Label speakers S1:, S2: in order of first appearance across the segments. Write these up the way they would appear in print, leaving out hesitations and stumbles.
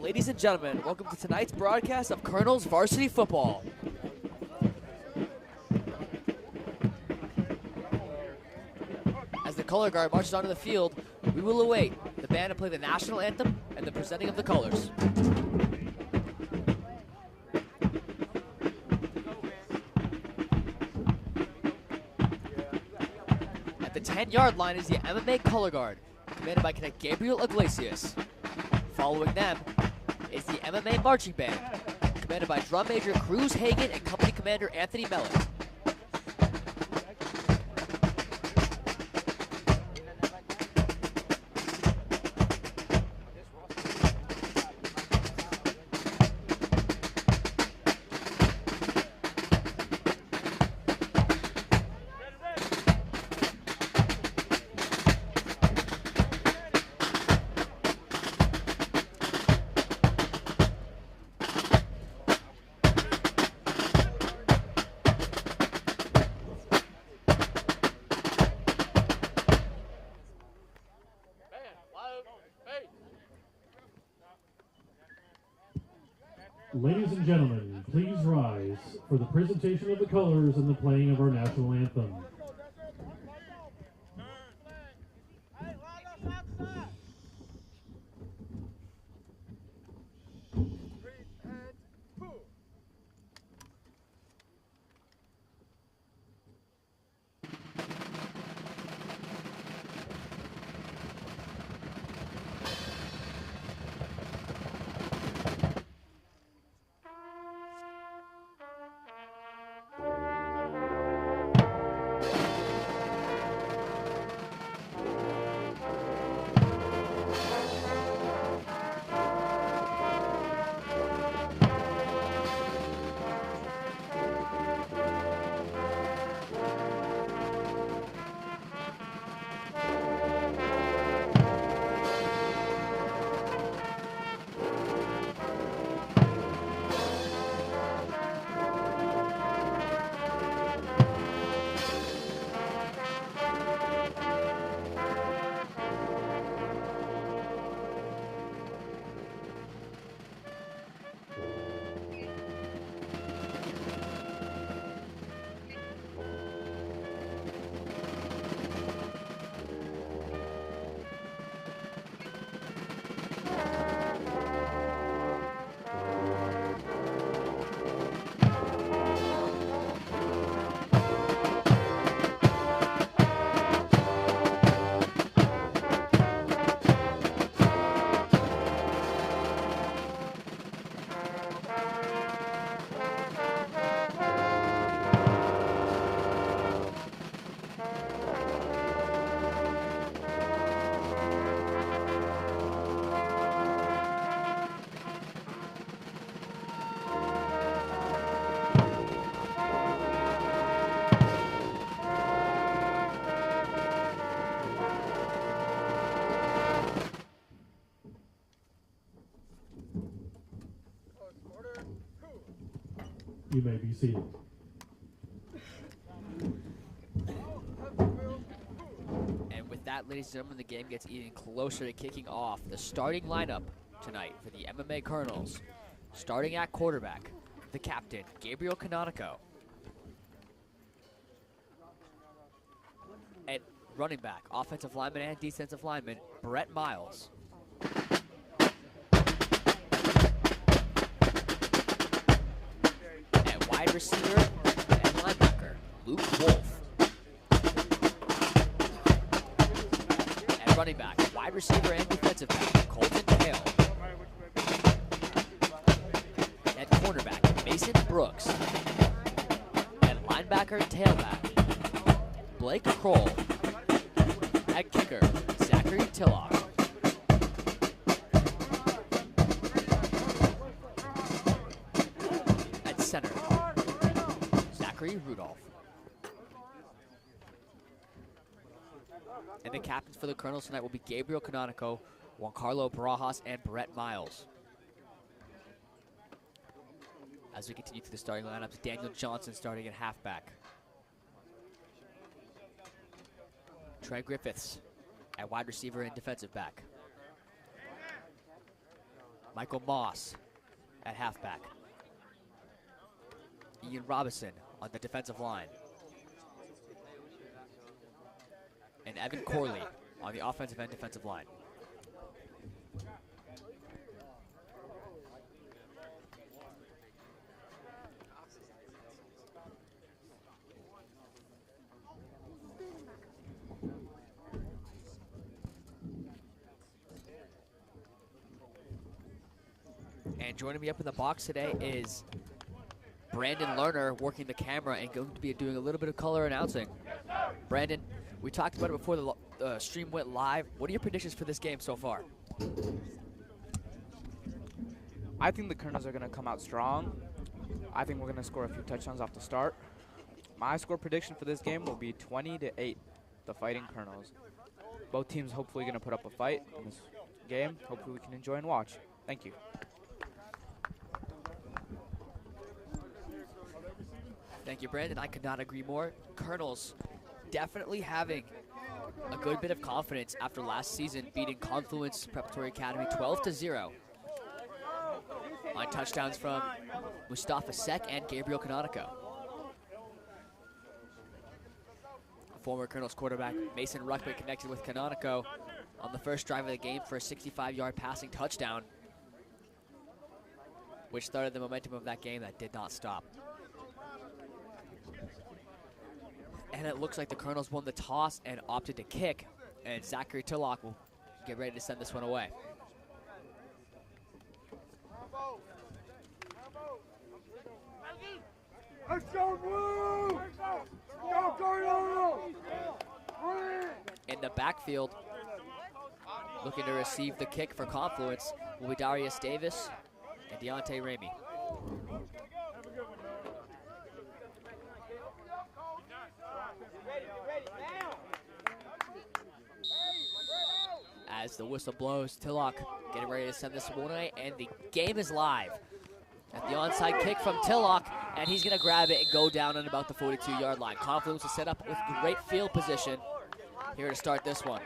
S1: Ladies and gentlemen, welcome to tonight's broadcast of Colonel's Varsity Football. As the color guard marches onto the field, we will await the band to play the national anthem and the presenting of the colors. At the 10-yard line is the MMA color guard, commanded by Cadet Gabriel Iglesias. Following them is the MMA marching band, commanded by Drum Major Cruz Hagan and Company Commander Anthony Mellon.
S2: Ladies and gentlemen, please rise for the presentation of the colors and the playing of our national anthem. You may be seated.
S1: And with that, ladies and gentlemen, the game gets even closer to kicking off. The starting lineup tonight for the MMA Colonels. Starting at quarterback, the captain, Gabriel Canonico. At running back, offensive lineman and defensive lineman, Brett Miles. At wide receiver and linebacker, Luke Wolf. At running back, wide receiver and defensive back, Colton Hale. At cornerback, Mason Brooks. At linebacker and tailback, Blake Kroll. At kicker, Zachary Tillock. At center, Zachary Rudolph. And the captains for the Colonels tonight will be Gabriel Canonico, Juan Carlo Barajas, and Brett Miles. As we continue through the starting lineups, Daniel Johnson starting at halfback. Trey Griffiths at wide receiver and defensive back. Michael Moss at halfback. Ian Robinson on the defensive line. And Evan Corley on the offensive end defensive line. And joining me up in the box today is Brandon Lerner, working the camera and going to be doing a little bit of color announcing. Brandon, we talked about it before the stream went live. What are your predictions for this game so far?
S3: I think the Colonels are going to come out strong. I think we're going to score a few touchdowns off the start. My score prediction for this game will be 20-8, the Fighting Colonels. Both teams hopefully going to put up a fight in this game. Hopefully we can enjoy and watch. Thank you.
S1: Thank you, Brandon. I could not agree more. Colonels definitely having a good bit of confidence after last season beating Confluence Preparatory Academy 12-0. On touchdowns from Mustafa Sek and Gabriel Canonico. Former Colonels quarterback Mason Ruckman connected with Canonico on the first drive of the game for a 65-yard passing touchdown, which started the momentum of that game that did not stop. And it looks like the Colonels won the toss and opted to kick, and Zachary Tillock will get ready to send this one away.
S4: Let's go, Blue! Go, Colonels!
S1: In the backfield, looking to receive the kick for Confluence will be Darius Davis and Deontay Ramey. As the whistle blows, Tillock getting ready to send this one away, and the game is live. At the onside kick from Tillock, and he's going to grab it and go down at about the 42-yard line. Confluence is set up with great field position here to start this one.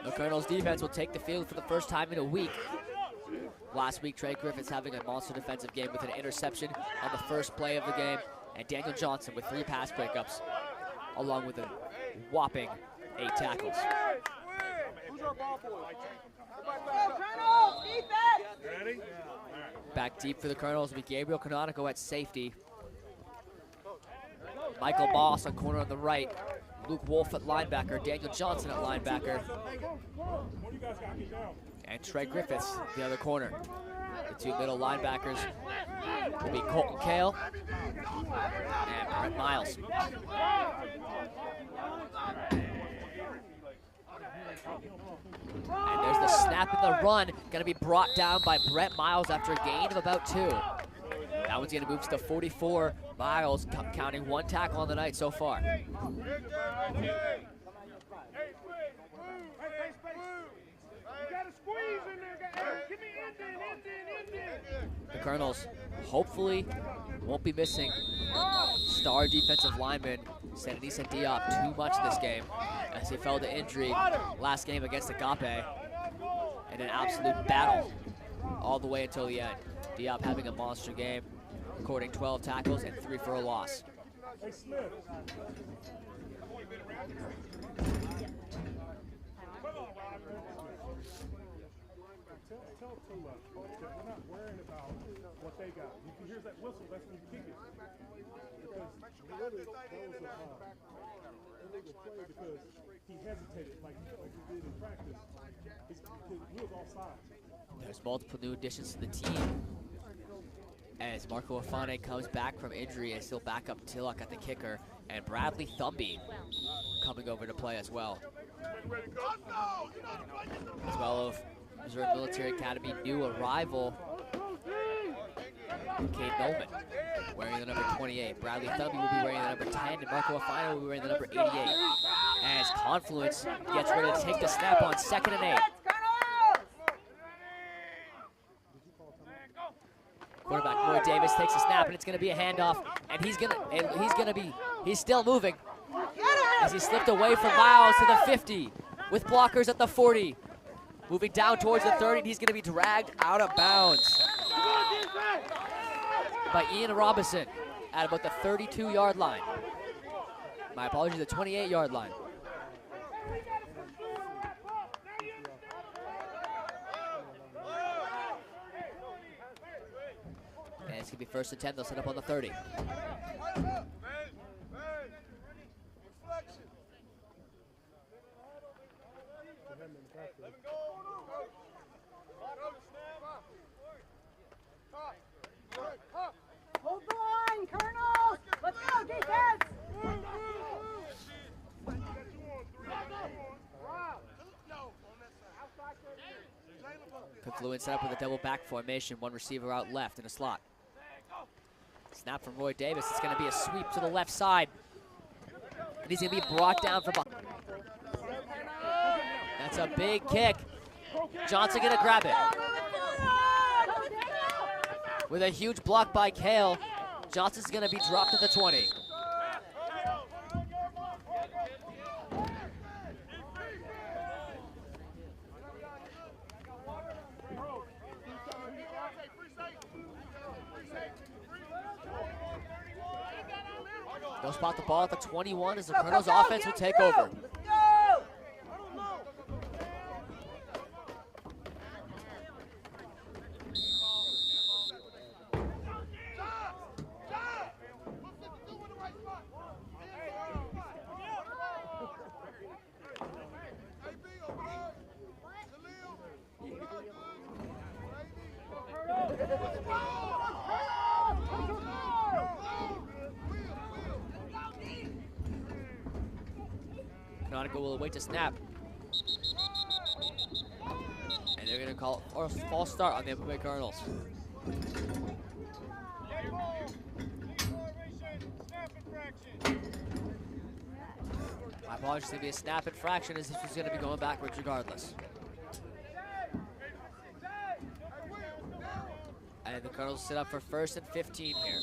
S1: The Colonels defense will take the field for the first time in a week. Last week, Trey Griffiths having a monster defensive game with an interception on the first play of the game, and Daniel Johnson with 3 pass breakups, along with a whopping 8 tackles. Back deep for the Colonels will be Gabriel Canonico at safety. Michael Boss on corner on the right. Luke Wolf at linebacker. Daniel Johnson at linebacker. And Trey Griffiths, the other corner. The 2 middle linebackers will be Colton Kale and Brett Miles. And there's the snap and the run, gonna be brought down by Brett Miles after a gain of about 2. That one's gonna move to the 44. Miles counting 1 tackle on the night so far. The Colonels hopefully won't be missing star defensive lineman Sanadisa Diop too much this game, as he fell to injury last game against Agape in an absolute battle all the way until the end. Diop having a monster game, recording 12 tackles and 3 for a loss.
S5: Tell Tula that we're not worrying about what they got. If he hears that whistle, that's when you kick it. Because really, that was a illegal play because he hesitated like he did in practice. He was offside.
S1: There's multiple new additions to the team as Marco Afane comes back from injury and still back up Tillock at the kicker, and Bradley Thumby coming over to play as well. As well of Missouri Military Academy new arrival, Cade Nolan, wearing the number 28. Bradley Thumby will be wearing the number 10, and Marco Afane will be wearing the number 88. As Confluence gets ready to take the snap on 2nd and 8. Quarterback Roy Davis takes a snap, and it's going to be a handoff, and he's still moving as he slipped away from Miles to the 50 with blockers at the 40. Moving down towards the 30, and he's going to be dragged out of bounds by Ian Robinson at about the 32-yard line. My apologies, the 28-yard line. And it's going to be 1st and 10. They'll set up on the 30.
S6: Hold the line, Colonel! Let's go, defense!
S1: Confluence set up with a double back formation, one receiver out left in a slot. Snap from Roy Davis. It's going to be a sweep to the left side. And he's going to be brought down from behind. That's a big kick. Johnson going to grab it. With a huge block by Kale, Johnson's going to be dropped at the 20. They'll spot the ball at the 21 as the Colonel's offense will take over. Canonical will wait to snap. And they're going to call it a false start on the MMA Cardinals. My apologies, it's going to be a snap infraction as this was going to be going backwards regardless. And the Cardinals sit up for 1st and 15 here.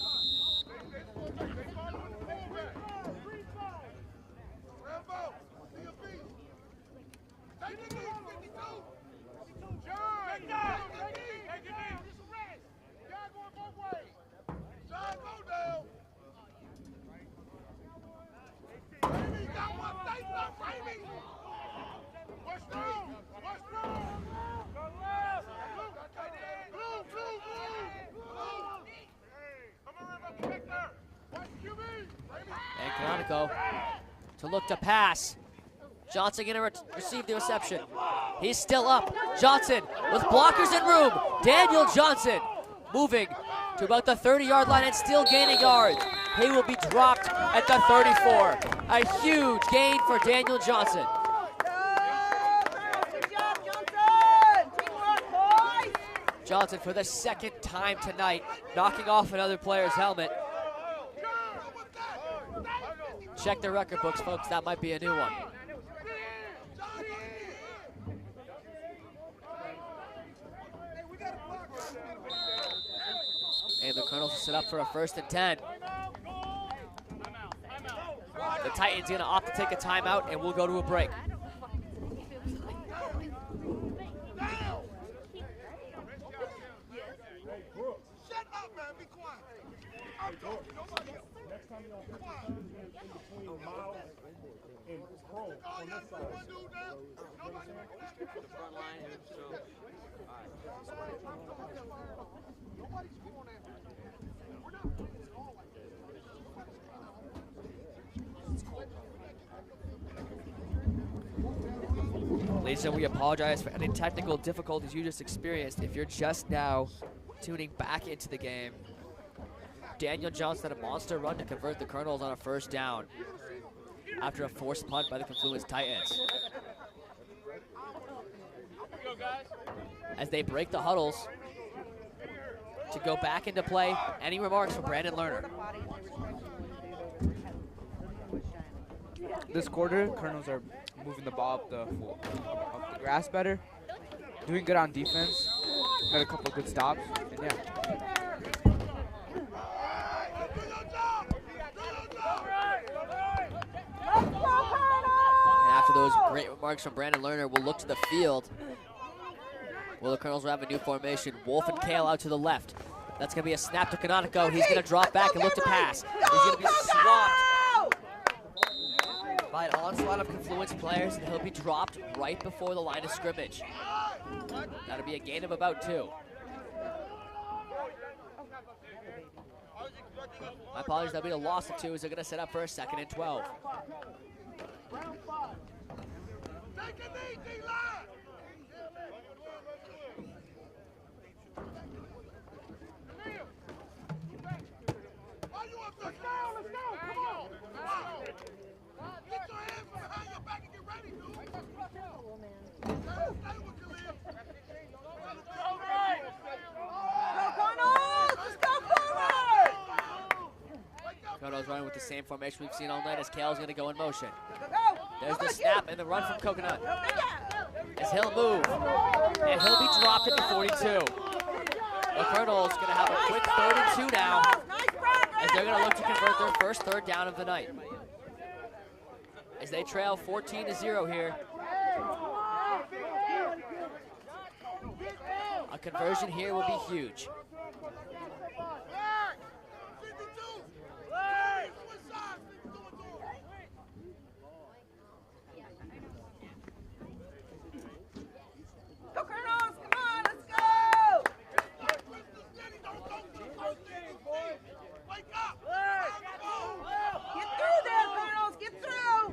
S1: And Canonico to look to pass. Johnson going to receive the reception. He's still up. Johnson with blockers in room. Daniel Johnson moving to about the 30-yard line and still gaining yards. He will be dropped at the 34. A huge gain for Daniel Johnson. Johnson for the 2nd time tonight, knocking off another player's helmet. Check the record books, folks. That might be a new one. And the Colonels will set up for a 1st and 10. The Titans going to opt to take a timeout, and we'll go to a break.
S4: Shut up, man. Be quiet. I'm talking. Nobody else. Next time y'all put your in between Miles and Crow on this side.
S7: The front line, so.
S4: Nobody's going after. We're not playing this all like this.
S1: Ladies and gentlemen, we apologize for any technical difficulties you just experienced. If you're just now tuning back into the game, Daniel Johnson had a monster run to convert the Colonels on a 1st down after a forced punt by the Confluence Titans. As they break the huddles to go back into play, any remarks from Brandon Lerner?
S3: This quarter, Colonels are moving the ball up the grass better, doing good on defense, got a couple good stops, and yeah.
S1: And after those great remarks from Brandon Lerner, we'll look to the field Well, the Colonels will have a new formation. Wolf and Kale out to the left. That's going to be a snap to Canonico. He's going to drop back and look to pass. He's going to be swamped by an onslaught of Confluence players, and he'll be dropped right before the line of scrimmage. That'll be a gain of about 2. My apologies, that'll be a loss of 2 as they're going to set up for a 2nd and 12.
S4: Let's go, come on! Get your hands behind your back and get ready, dude! Stay with Khalil!
S6: Go, Cardinals! Let's go forward!
S1: Koto's running with the same formation we've seen all night as Kale's going to go in motion.
S6: Go, go!
S1: There's the snap and the run from Coconut. As he'll move, and he'll be dropped at the 42. The Colonels going to have a quick 3rd and 2 now, as they're going to look to convert their first 3rd down of the night. As they trail 14-0 here. A conversion here will be huge.
S6: Go, Colonels! Come on, let's go! Get through there, Colonels! Get through!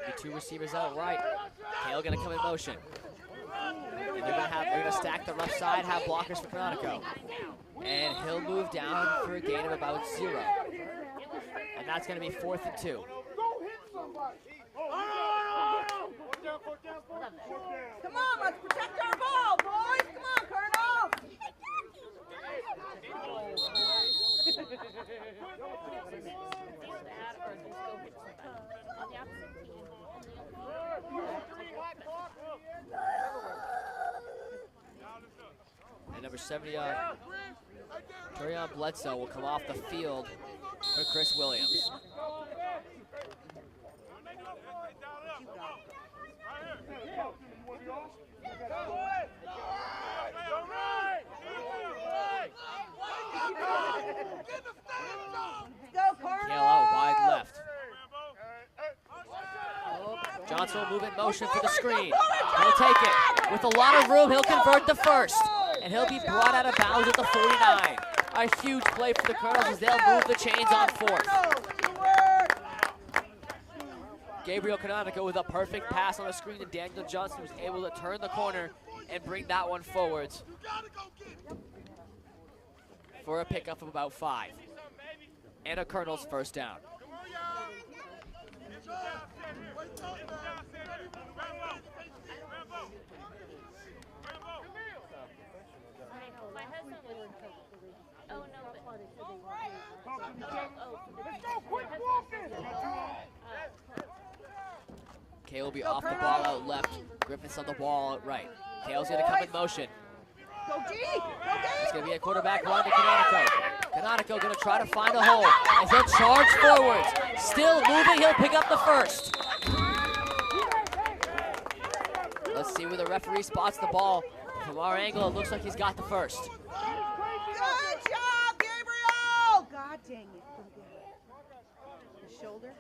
S1: The 2 receivers out right. Kale going to come in motion. They're going to stack the left side, have blockers for Canonico. And he'll move down for a gain of about 0. And that's going to be 4th and 2.
S6: Come on, let's protect our ball, boys! Come on, Colonel!
S1: And number 70, Turion Bledsoe will come off the field for Chris Williams.
S6: Go, Colonel!
S1: Kale out wide left. Johnson will move in motion for the screen. He'll take it. With a lot of room, he'll convert the first. And he'll be brought out of bounds at the 49. A huge play for the Colonels as they'll move the chains on 4th. Gabriel Canonico with a perfect pass on the screen, and Daniel Johnson was able to turn the corner and bring that one forwards for a pickup of about 5. And a Colonel's first down. Kale will be off the ball out left. Griffiths on the wall out right. Kale's going to come in motion.
S6: Go G! Go
S1: It's going to be a quarterback run to Canonico. Canonico going to try to find a hole as he'll charge forwards. Still moving, he'll pick up the first. Let's see where the referee spots the ball. From our angle, it looks like he's got the first.
S6: Good job, Gabriel! God dang it. The shoulder?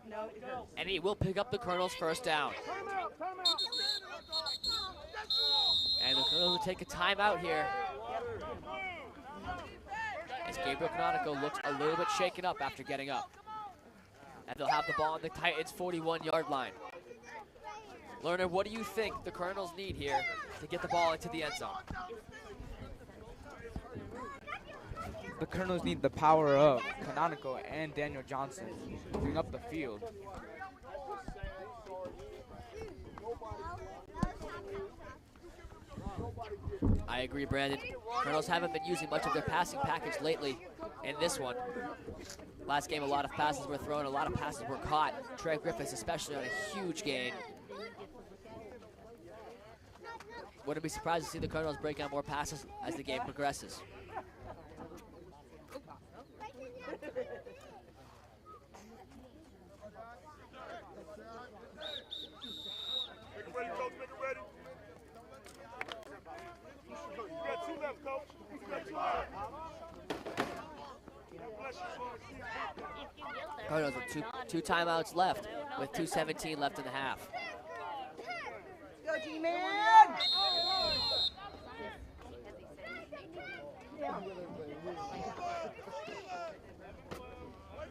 S6: No, it hurts.
S1: And he will pick up the Colonel's first down. And the Colonels will take a timeout here. As Gabriel Canonico looks a little bit shaken up after getting up. And they'll have the ball on the Titans' 41-yard line. Lerner, what do you think the Colonels need here to get the ball into the end zone?
S3: The Colonels need the power of Canonico and Daniel Johnson moving up the field.
S1: I agree, Brandon. Colonels haven't been using much of their passing package lately in this one. Last game, a lot of passes were thrown, a lot of passes were caught. Trey Griffiths especially on a huge gain. Wouldn't be surprised to see the Colonels break out more passes as the game progresses.
S4: Make it ready, coach. Make it ready. You got 2 left, coach. You got 2 left.
S1: Cardinals with two timeouts left, with 2:17 left in the half.
S6: Go, G-Man!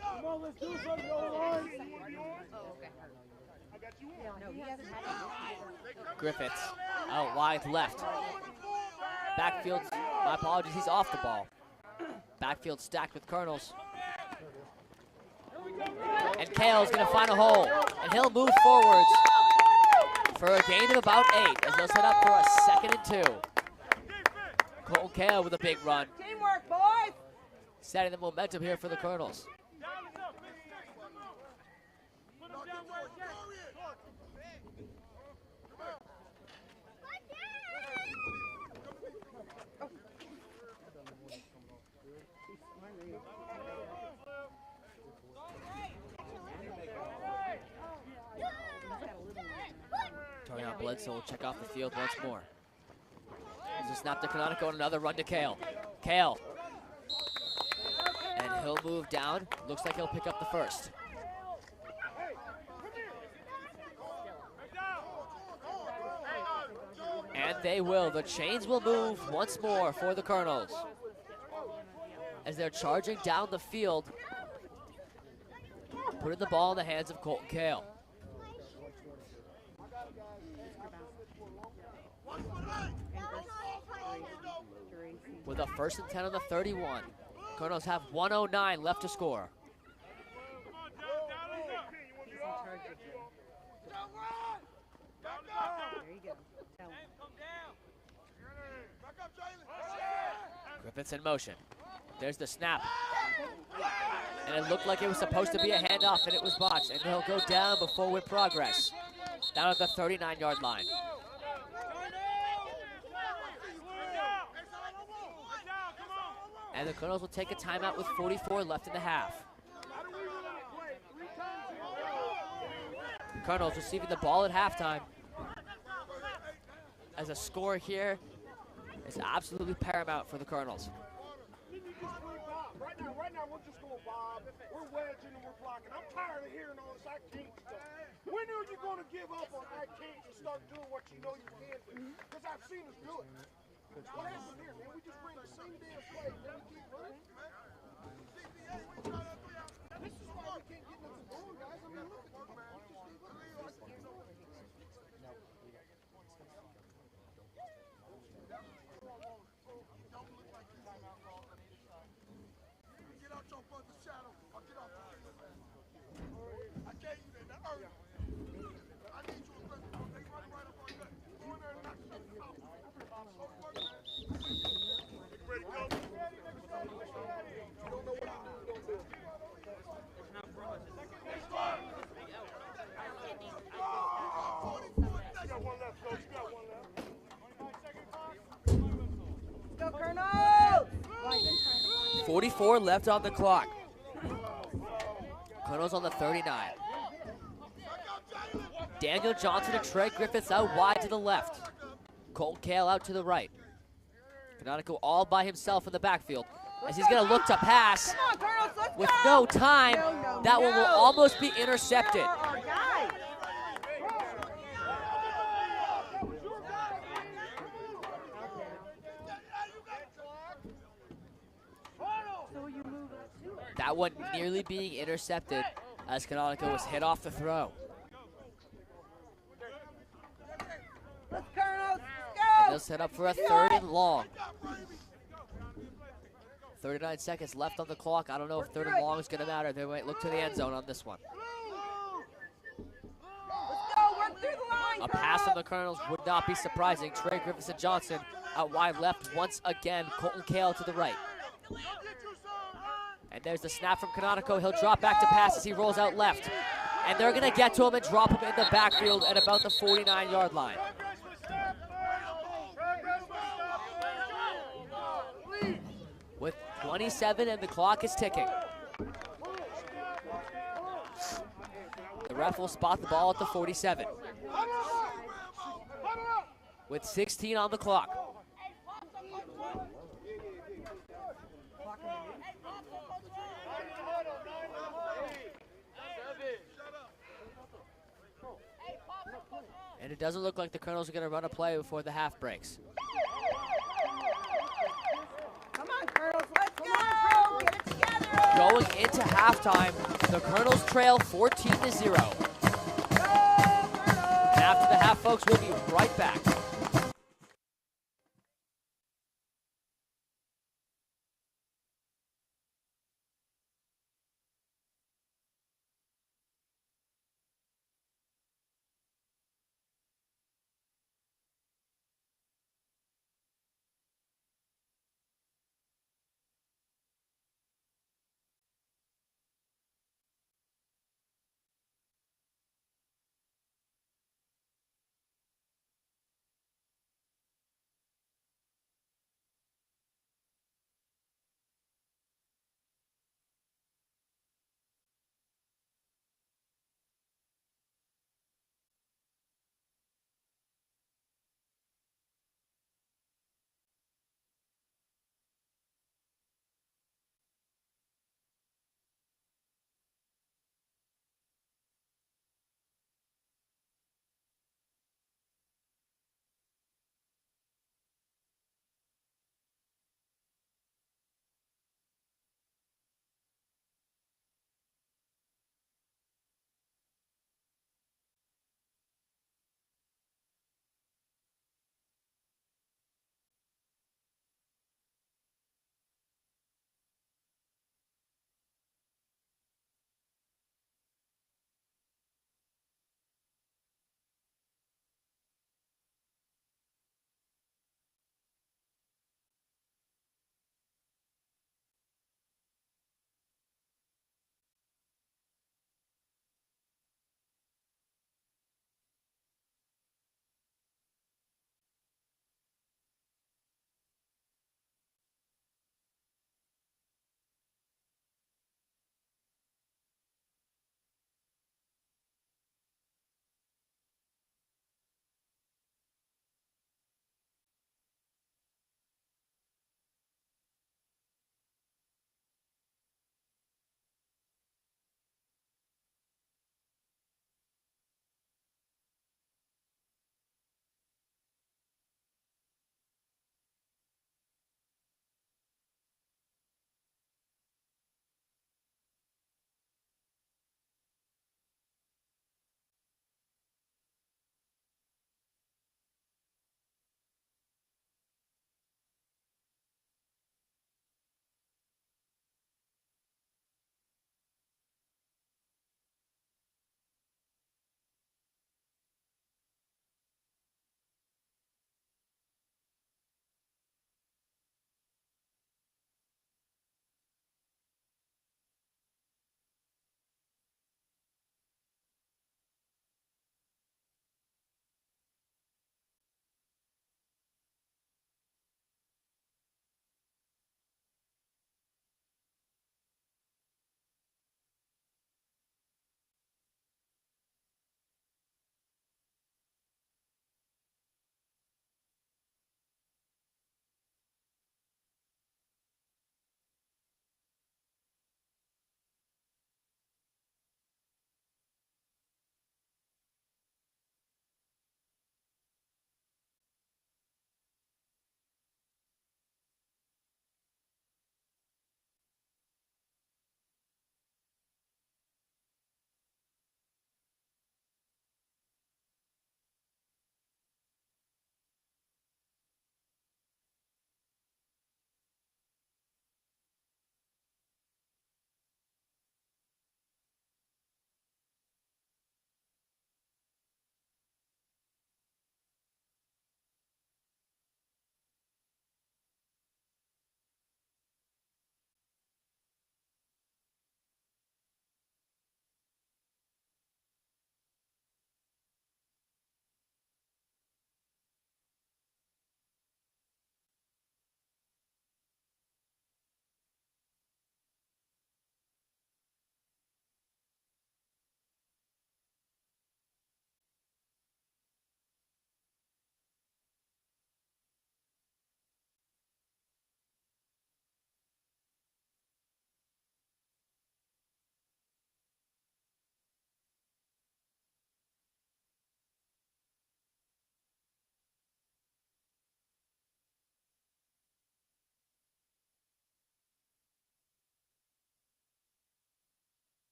S5: Come on, let's do something, O-line.
S1: Griffiths out wide left. Backfield, my apologies, he's off the ball. Backfield stacked with Colonels. And Kale's gonna find a hole, and he'll move forwards for a gain of about 8 as they'll set up for a 2nd and 2. Colton Kale with a big run,
S6: Teamwork, boys!
S1: setting the momentum here for the Colonels. Torian Bledsoe will check off the field once more. There's a snap to Canonico and another run to Kale. Kale. And he'll move down. Looks like he'll pick up the first. And they will. The chains will move once more for the Colonels as they're charging down the field, putting the ball in the hands of Colton Kale. With a 1st and 10 on the 31. Colonels have 1:09 left to score. Griffiths in motion. There's the snap. And it looked like it was supposed to be a handoff, and it was botched. And he'll go down before with progress. Down at the 39-yard line. And the Colonels will take a timeout with 44 left in the half. The Colonels receiving the ball at halftime. As a score here is absolutely paramount for the Colonels.
S5: Right now, we're just going Bob. We're wedging and we're blocking. I'm tired of hearing all this I can't stuff. When are you going to give up on I can't and start doing what you know you can do? Because I've seen us do it. What happened here, man? We just bring the same damn play. Then we keep running. This is why we can't get nothing going, guys. I mean, look at this, man.
S4: Get out your brother's shadow. Or get off the field. I gave you that earlier. I need you aggressive. They run right up on you. Go in there and knock you out. Get ready, go. You don't know what to do. Don't do it. You got 1 left, coach. You got 1 left.
S6: Go, Colonel!
S1: 44 left on the clock. Colonels on the 39. Daniel Johnson and Trey Griffiths out wide to the left. Colton Kale out to the right. Canonico all by himself in the backfield as he's going to look to pass
S6: Come on, Colonels, let's
S1: with
S6: go!
S1: no time. That one will almost be intercepted.
S6: Our guy.
S1: That one nearly being intercepted as Canonico was hit off the throw.
S6: Let's, Colonels,
S1: And
S6: go!
S1: they'll set up for a 3rd and long. 39 seconds left on the clock. I don't know if 3rd and long is going to matter. They might look to the end zone on this one.
S6: Let's go, work through the line,
S1: A pass from the Colonels would not be surprising. Trey Griffiths and Johnson out wide left once again. Colton Kale to the right. And there's the snap from Canonico. He'll drop back to pass as he rolls out left. And they're going to get to him and drop him in the backfield at about the 49-yard line. With 27 and the clock is ticking. ref will spot the ball at the 47. With 16 on the clock. And it doesn't look like the Colonels are going to run a play before the half breaks.
S6: Come on, Colonels, let's go! Get it together!
S1: Going into halftime, the Colonels trail 14-0. And after the half, folks, we'll be right back.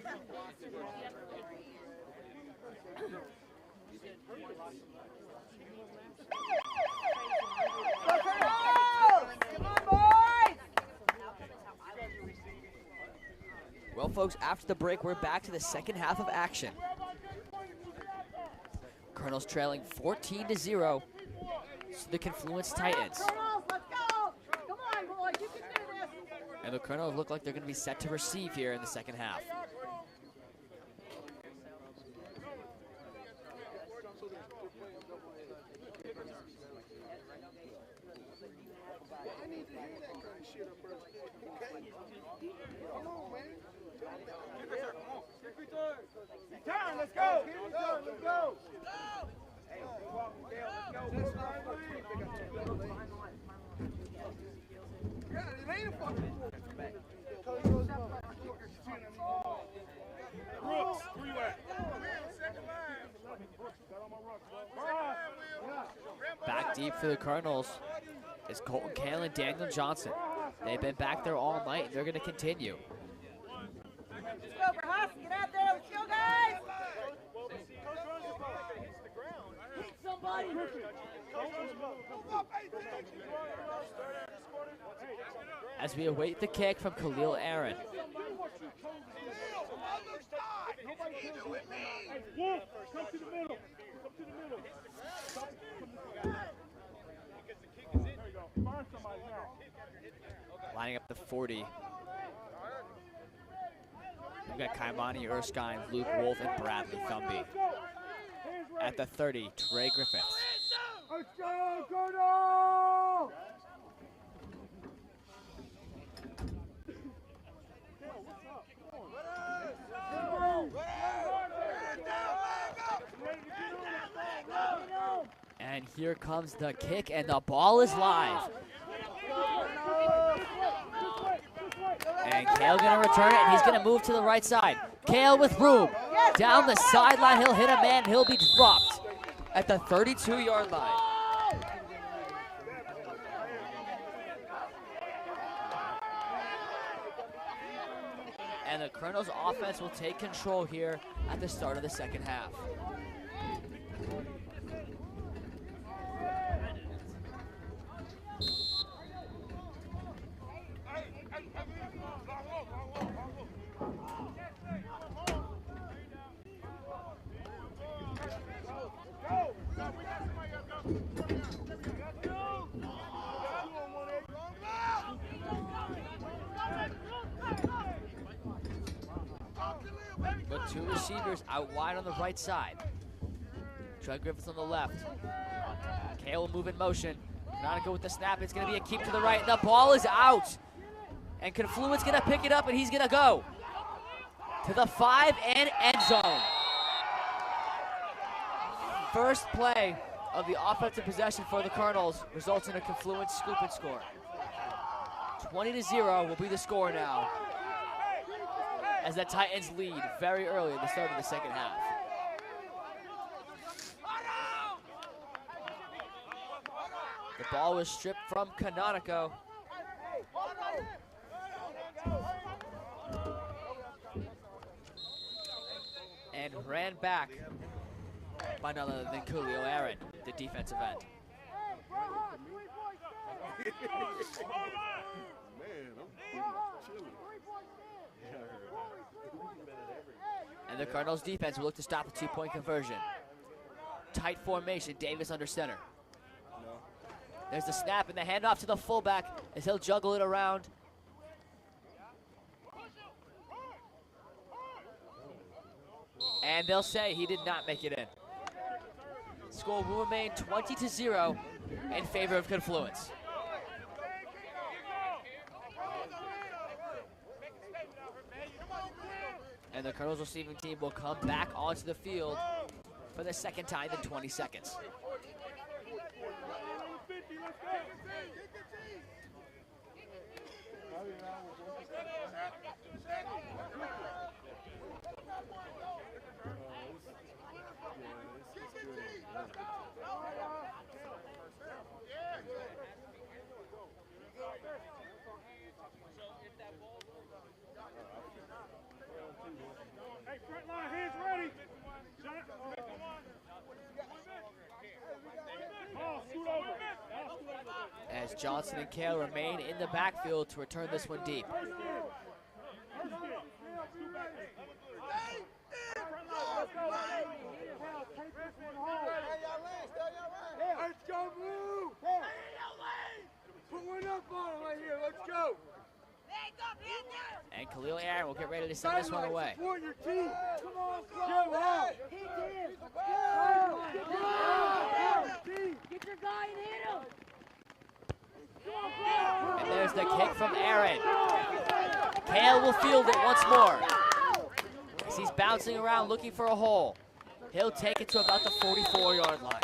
S6: Go, Colonels! Come on, boys!
S1: Well, folks, after the break, we're back to the second half of action. Colonels trailing 14-0 to the Confluence Titans.
S6: Colonels, let's go! Come on, boys, you can do this!
S1: And the Colonels look like they're going to be set to receive here in the second half.
S4: Turn, let's go! Let's go!
S5: Brooks, where you at?
S1: Back deep for the Colonels is Colton Kale and Daniel Johnson. They've been back there all night, and they're going to continue.
S6: Let's go, Verhaas, get out there, let's go, guys! Hit somebody!
S1: As we await the kick from Khalil Aaron.
S5: Wolf, come to the middle. Come to the middle. There you go. Find somebody now.
S1: Lining up the 40. We've got Kaimani Erskine, Luke Wolf, and Bradley Thumby. At the 30, Trey Griffiths.
S4: Let's go, Colonel!
S1: And here comes the kick, and the ball is live. And Kale gonna return it, and he's gonna move to the right side. Kale with room. Down the sideline, he'll hit a man, he'll be dropped at the 32-yard line. And the Colonels offense will take control here at the start of the second half. But two receivers out wide on the right side. Trey Griffiths on the left. Kale will move in motion. Canonico with the snap. It's going to be a keep to the right. The ball is out. And Confluence going to pick it up, and he's going to go to the 5 and end zone. First play of the offensive possession for the Colonels results in a Confluence scoop and score. 20-0 will be the score now, as the Titans lead very early at the start of the second half. The ball was stripped from Canonico. And ran back by none other than Khalil Aaron, the defensive end. And the Cardinals defense will look to stop a two-point conversion. Tight formation, Davis under center. There's the snap and the handoff to the fullback as he'll juggle it around. And they'll say he did not make it in. Score will remain 20-0 in favor of Confluence. And the Colonels receiving team will come back onto the field for the second time in 20 seconds. as Johnson and Kale remain in the backfield to return this one deep.
S4: Let's go, Blue! Put one up on him right here. Let's go.
S1: And Khalil Aaron will get ready to send this one away.
S4: Support your team. Come on, go out.
S6: Get your guy and hit him.
S1: And there's the kick from Aaron. Kale will field it once more. As he's bouncing around looking for a hole. He'll take it to about the 44-yard line.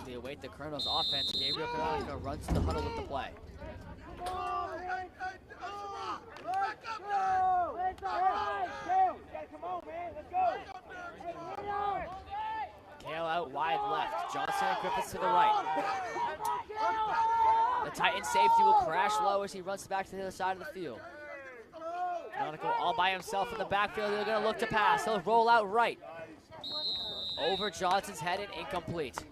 S1: They await the Colonel's offense. Gabriel Canonico runs to the huddle with the play. Kale out wide left. Johnson and Griffiths to the right. The Titan safety will crash low as he runs back to the other side of the field. Canonico all by himself in the backfield. They're going to look to pass. He'll roll out right. Over Johnson's head and incomplete.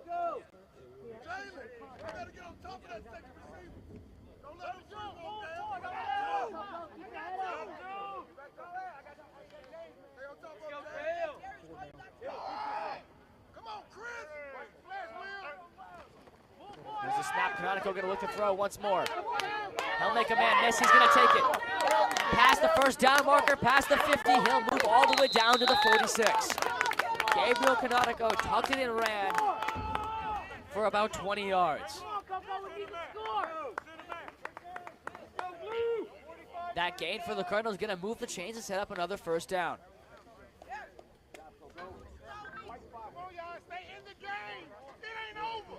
S4: Go! Jalen, you gotta get on top of that second receiver. Don't let him shoot on down. Stay on top of him, Come on, Chris.
S1: There's a snap. Canonico going to look to throw once more. He'll make a man miss. He's going to take it. Past the first down marker, past the 50. He'll move all the way down to the 46. Gabriel Canonico tucked it and ran for about 20 yards. That gain for the Cardinals is going to move the chains and set up another first down.
S4: Stay in the game. It ain't over.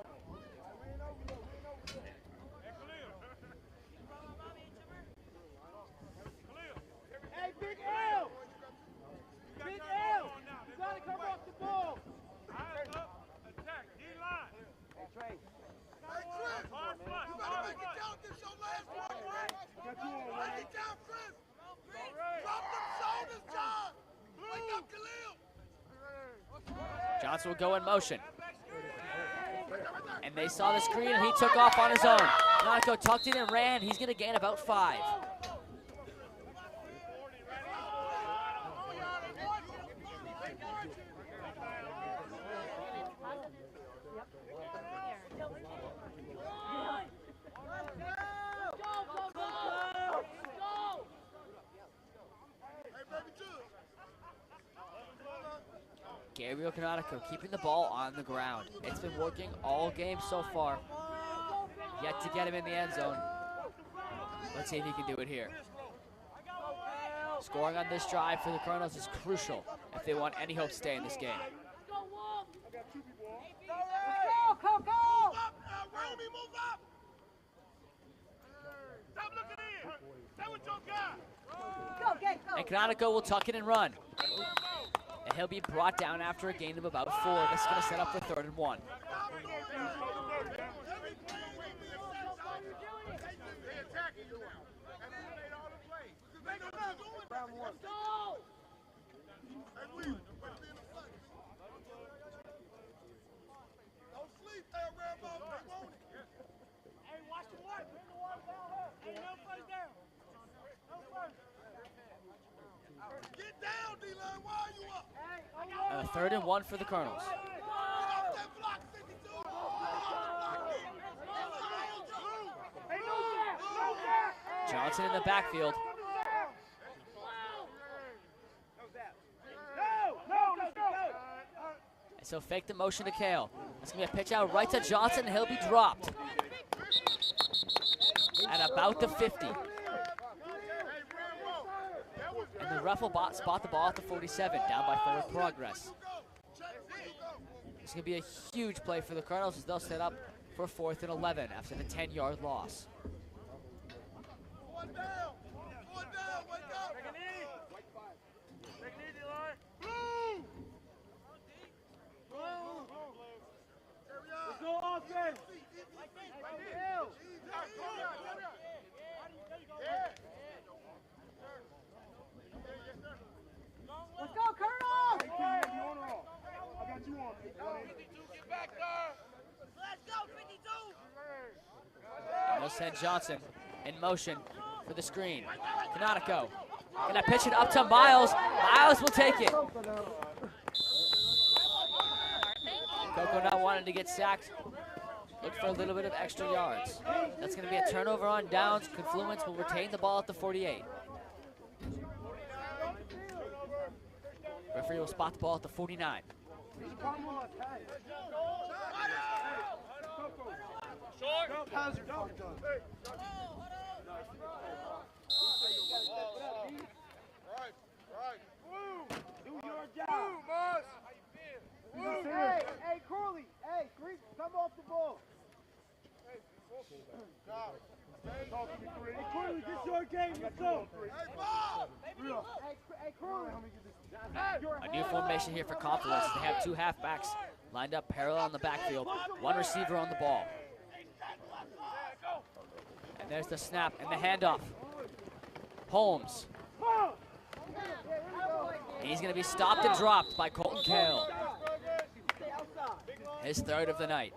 S4: Hey, Big L. Big L. You gotta come off the ball. Eyes up. Attack. D-line. Hey, Trey. Hey, Chris. You better make it down. This your last one, Chris. Make it down, Chris. Drop them shoulders, John. Wake up, Khalil.
S1: Johnson will go in motion. And they saw the screen and he took off on his own. Canonico tucked it and ran. He's going to gain about 5. Gabriel Canonico keeping the ball on the ground. It's been working all game so far. Yet to get him in the end zone. Let's see if he can do it here. Scoring on this drive for the Cardinals is crucial if they want any hope to stay in this game. And Canonico will tuck it and run. And he'll be brought down after a gain of about 4. This is going to set up the 3rd and 1.
S4: Get down, D-line. Why are you up?
S1: 3rd and 1 for the Colonels. Johnson in the backfield. And so fake the motion to Kale. It's going to be a pitch out right to Johnson, and he'll be dropped at about the 50. And the ref will spot the ball at the 47, down by 4 with progress. It's going to be a huge play for the Colonels as they'll set up for 4th and 11 after the 10-yard loss.
S4: Let's go offense.
S6: Let's go, Colonel!
S5: Hey, Ken, you on or off? I got you on.
S4: 52, get back there. Let's go, 52.
S1: And they'll send Johnson in motion for the screen. Canonico. Gonna pitch it up to Miles. Miles will take it. Coco not wanting to get sacked. Look for a little bit of extra yards. That's gonna be a turnover on downs. Confluence will retain the ball at the 48. Referee will spot the ball at the 49.
S4: Do your job. Hey, Corley. Hey, Creek, come off the ball. Hey, Corley, this is your game. Let's go. Hey, Bob. Hey, Corley.
S1: A new formation here for Confluence. They have 2 halfbacks lined up parallel in the backfield. 1 receiver on the ball. And there's the snap and the handoff. Holmes. And he's going to be stopped and dropped by Colton Kale. His 3rd of the night.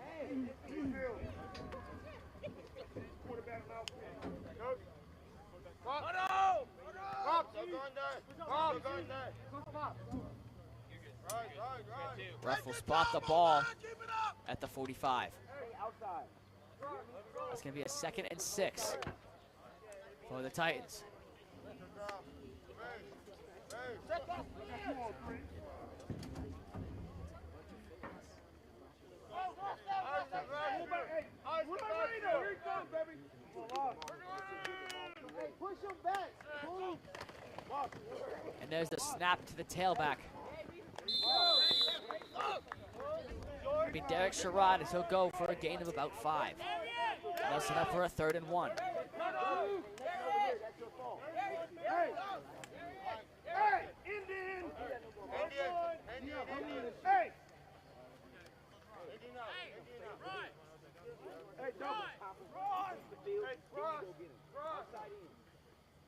S1: Ref will spot the ball at the 45. That's going to be a 2nd and 6 for the Titans. And there's the snap to the tailback. It'll be Derek Sherrod as he'll go for a gain of about 5. And they'll set up for a 3rd and 1.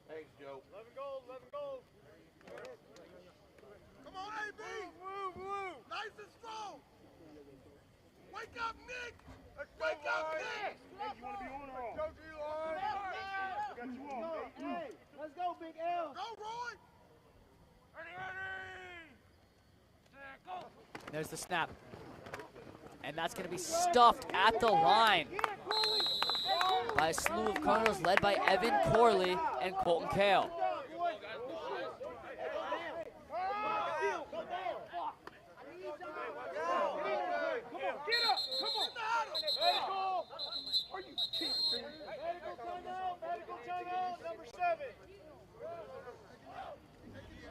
S4: Thanks, Joe. 11 goals. Come on, AB. Move. Nice and strong. Wake up, Nick. Wake up, Nick.
S5: Hey, you want to be on or off?
S4: Go, D-line.
S5: I got you on.
S6: Hey, let's go, Big L.
S4: Go, Roy. Ready.
S1: There's the snap. And that's going to be stuffed at the line by a slew of Colonels led by Evan Corley and Colton Kale.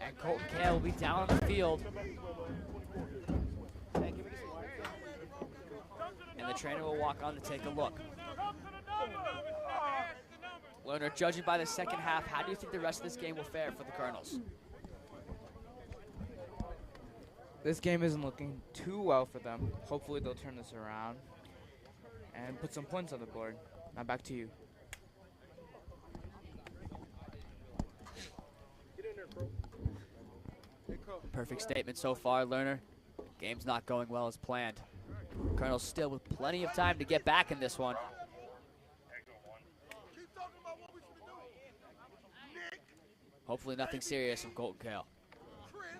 S1: And Colton Kale will be down on the field. And the trainer will walk on to take a look. Lerner, judging by the 2nd half, how do you think the rest of this game will fare for the Colonels?
S3: This game isn't looking too well for them. Hopefully they'll turn this around and put some points on the board. Now back to you.
S1: Perfect statement so far, Lerner. Game's not going well as planned. Colonels still with plenty of time to get back in this one.
S4: Keep talking about what we should do. Nick,
S1: Hopefully nothing serious from Colton Kale.
S4: Chris.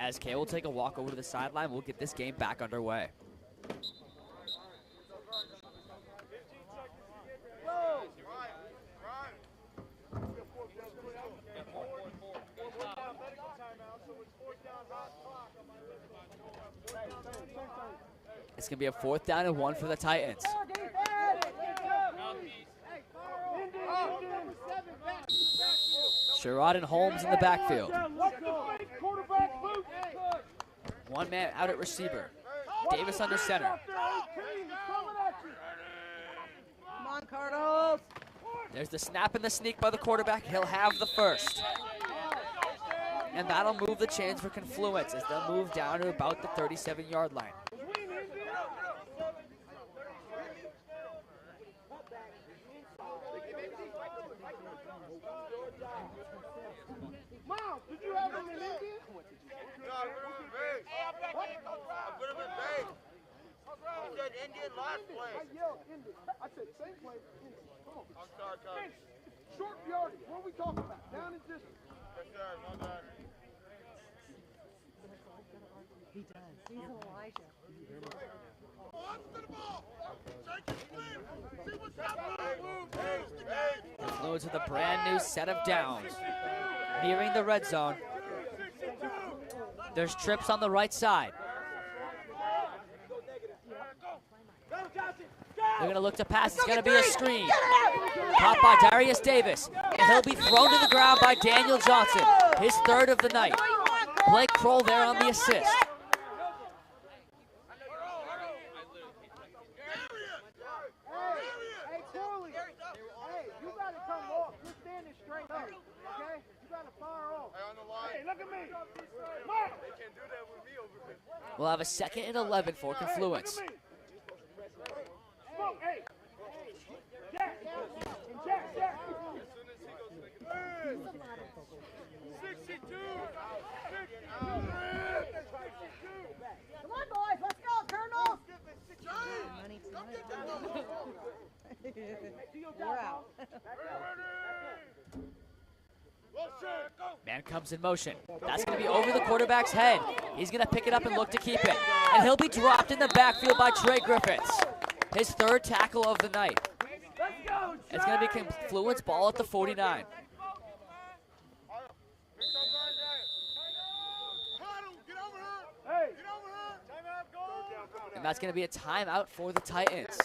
S1: As Kay will take a walk over to the sideline, we'll get this game back underway. It's going to be a 4th down and 1 for the Titans. Sherrod and Holmes in the backfield. One man out at receiver. Davis under center.
S6: Come on, Cardinals.
S1: There's the snap and the sneak by the quarterback. He'll have the first. And that'll move the chains for Confluence as they'll move down to about the 37-yard line.
S4: Mom, did you have him in India?
S7: I said Indian last play.
S4: I yelled Indian. I said same play. Indian. Come on.
S7: I'm sorry, Coach.
S4: Short yardage. What are we talking about? Down and distance.
S7: Yes, sir. No doubt.
S6: He does. He's Elijah.
S1: Confluence with a brand new set of downs. Nearing the red zone. There's trips on the right side. They're going to look to pass. It's going to be a screen. Caught by Darius Davis. And he'll be thrown to the ground by Daniel Johnson. His 3rd of the night. Blake Kroll there on the assist.
S4: Hey, Corley. Hey, you got to come off. You're standing straight up. Okay? You got to fire off.
S7: Hey, on the line.
S4: Hey, look at me. Mark.
S7: They can't do that with me over here.
S1: We'll have a 2nd and 11 for Confluence.
S4: Smoke, hey. Jack. And Jack.
S7: As soon as he goes to the 62.
S6: Come on, boys. Let's go, Colonel. We're out.
S1: Man comes in motion. That's going to be over the quarterback's head. He's going to pick it up and look to keep it. And he'll be dropped in the backfield by Trey Griffiths. His 3rd tackle of the night. It's going to be Confluence ball at the 49. And that's going to be a timeout for the Titans.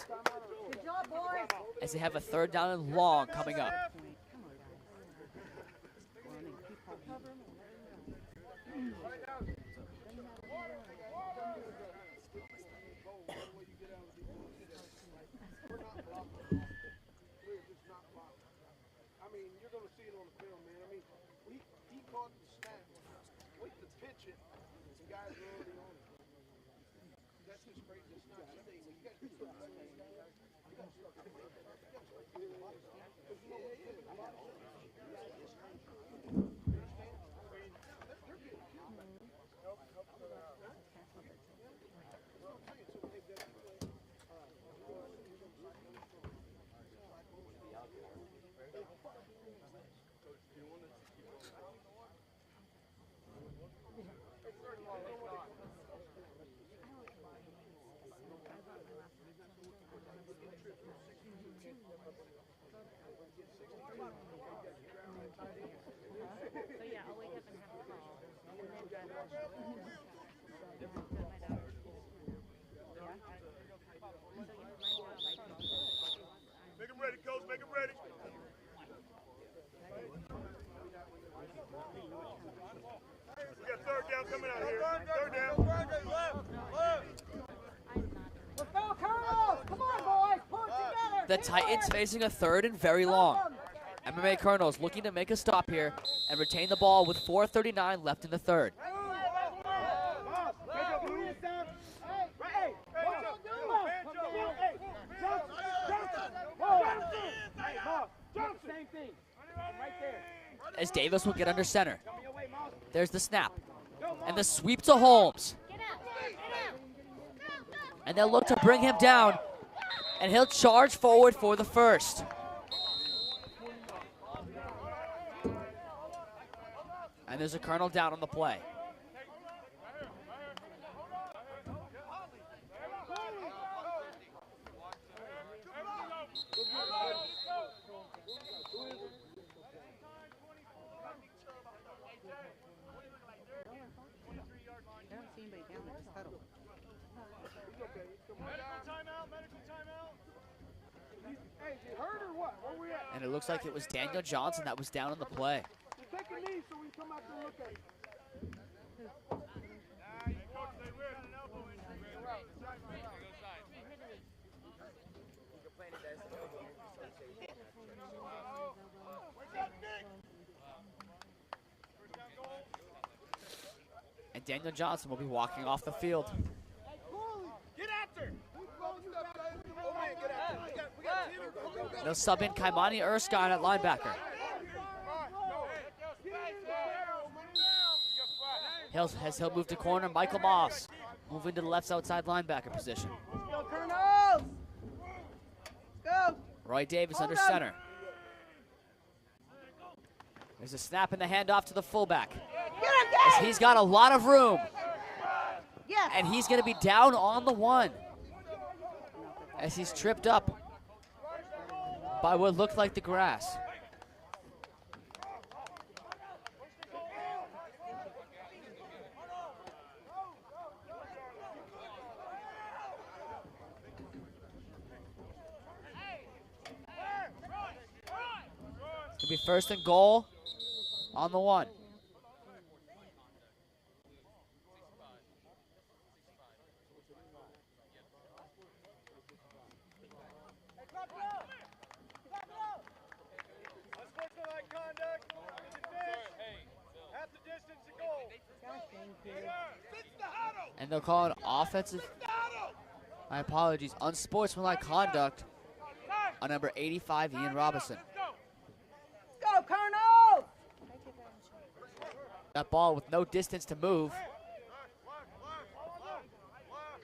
S6: Good job, boys.
S1: As they have a 3rd down and long coming up.
S4: I mean, you're going to see it on the film, man. I mean, he caught the snap. Wait to pitch it. The guys are already on it. That's just crazy. It's not something. You got to do something.
S7: Make him ready, Coach. Make him ready. We got 3rd down coming out here. 3rd down.
S6: Let's go, Colonel. Come on, boys. Pull it together.
S1: The Titans facing a 3rd and very long. MMA Colonels looking to make a stop here and retain the ball with 4:39 left in the 3rd.
S4: Same thing. Right there.
S1: as Davis will get under center. There's the snap. And the sweep to Holmes. And they'll look to bring him down. And he'll charge forward for the first. And there's a Colonel down on the play. And it looks like it was Daniel Johnson that was down on the play.
S4: Take a knee so we come out there and look at it.
S1: And Daniel Johnson will be walking off the field.
S4: Get after!
S1: And they'll sub in Kaimani Erskine at linebacker. He'll move to corner. Michael Moss moving to the left outside linebacker position.
S6: Go, Colonels! Go!
S1: Roy Davis under center. There's a snap in the handoff to the fullback. As he's got a lot of room.
S6: Yes.
S1: And he's going to be down on the 1. As he's tripped up by what looked like the grass. It's going to be 1st and goal on the 1. And they'll call it offensive, my apologies, unsportsmanlike conduct on number 85, Ian Robinson.
S6: Go, Colonel!
S1: That ball with no distance to move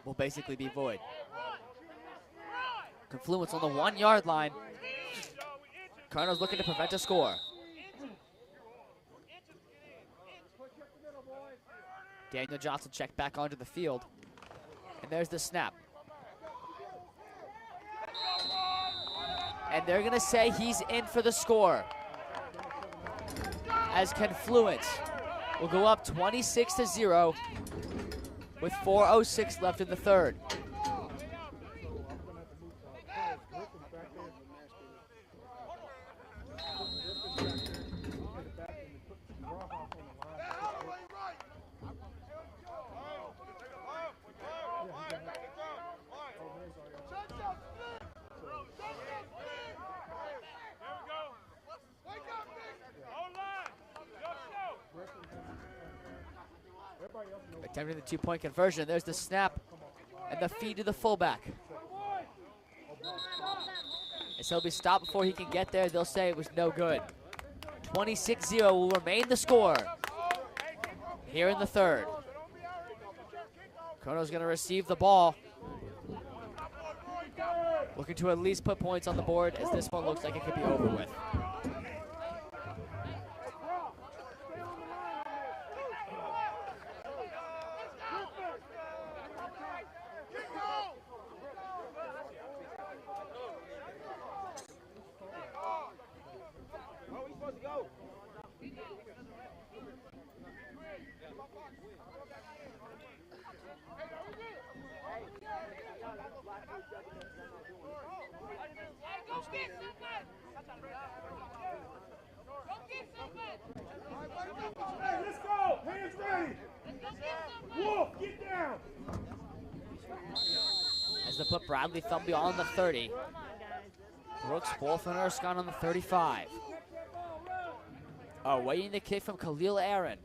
S1: will basically be void. Confluence on the 1-yard line. Colonel's looking to prevent a score. Daniel Johnson checked back onto the field. And there's the snap. And they're going to say he's in for the score. As Confluence will go up 26-0 with 4:06 left in the 3rd. Attempting the 2-point conversion. There's the snap and the feed to the fullback. As he'll be stopped before he can get there, they'll say it was no good. 26-0 will remain the score here in the 3rd. Kono's going to receive the ball. Looking to at least put points on the board, as this one looks like it could be over with.
S4: Let's go! Hands ready! Wolf, get down!
S1: As they put Bradley Thumby on the 30. Brooks Wolf and Erskine on the 35. Awaiting the kick from Khalil Aaron.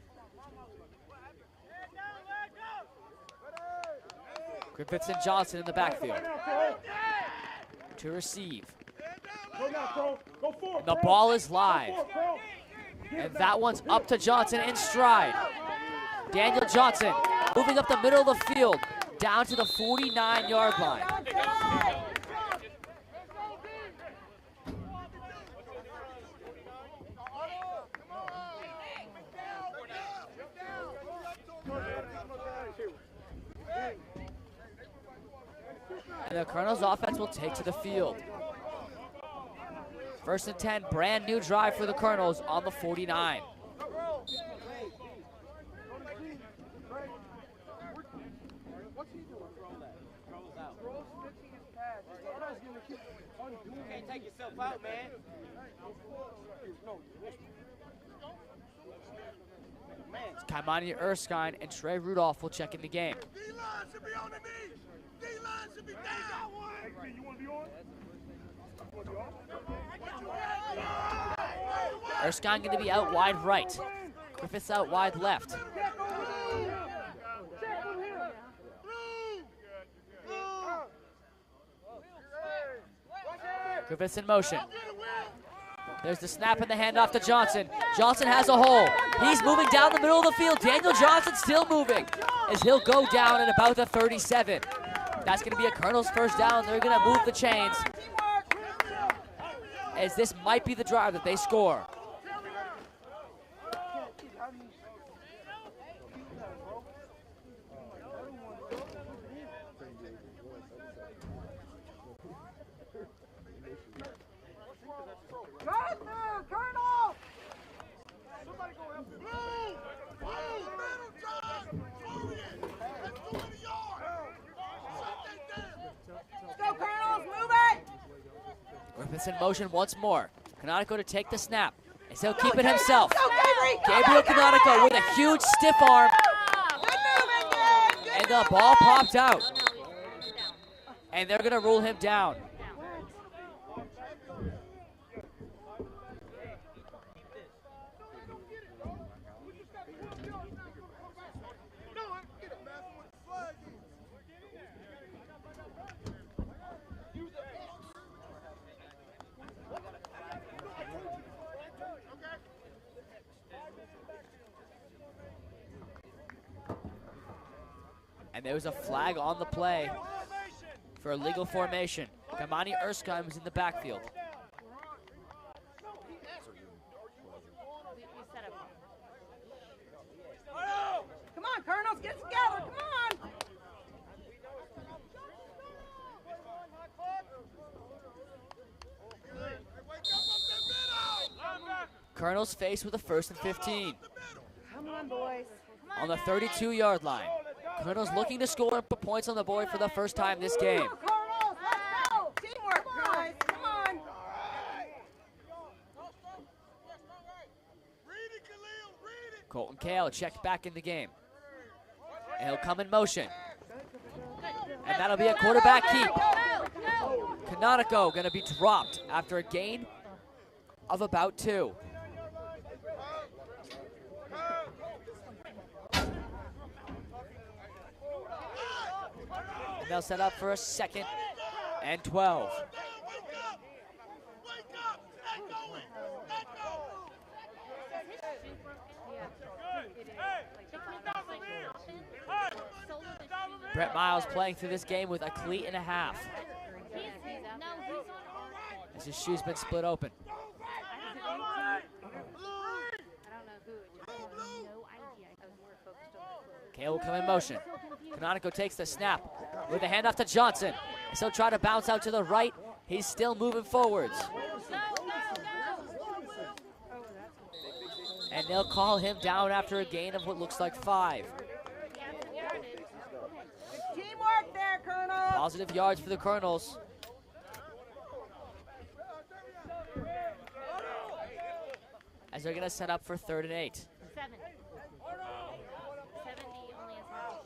S1: Griffiths and Johnson in the backfield. To receive.
S4: Go now, Crow. Go forward,
S1: And the
S4: Crow.
S1: ball is
S4: Go
S1: live.
S4: forward, Crow.
S1: And that one's up to Johnson in stride. Daniel Johnson moving up the middle of the field, down to the 49-yard line. And the Colonels offense will take to the field. 1st and 10, brand new drive for the Colonels on the 49.
S4: Can't take yourself out, man.
S1: Kaimani Erskine and Trey Rudolph will check in the game.
S7: D-line should be on the knee. D-line should be down. Hey, you want to be on?
S1: Erskine going to be out wide right. Griffiths out wide left. Griffiths in motion. There's the snap and the handoff to Johnson. Johnson has a hole. He's moving down the middle of the field. Daniel Johnson still moving as he'll go down at about the 37. That's going to be a Colonel's first down. They're going to move the chains as this might be the drive that they score. Griffiths in motion once more. Canonico to take the snap. And he'll keep it himself. Gabriel Canonico with a huge stiff arm. And the ball popped out. And they're going to rule him down. And there was a flag on the play for illegal formation. Kamani Erskine was in the backfield.
S6: Come on, Colonels, get together, come on!
S1: Colonels faced with a 1st and 15.
S6: Come on, boys.
S1: On the 32-yard line. Colonels looking to score and put points on the board for the first time this game.
S6: Come on, Colonels, let's go! Teamwork, guys, come on!
S1: Colton Kale checked back in the game. And he'll come in motion. And that'll be a quarterback keep. Canonico going to be dropped after a gain of about 2. And they'll set up for a 2nd and 12. Brett Miles playing through this game with a cleat and a half. As his shoe's been split open. Kale will come in motion. Canonico takes the snap with a handoff to Johnson. So try to bounce out to the right. He's still moving forwards. And they'll call him down after a gain of what looks like 5.
S6: Teamwork there, Colonel!
S1: Positive yards for the Colonels. As they're going to set up for 3rd and 8.
S8: 7. 70 only has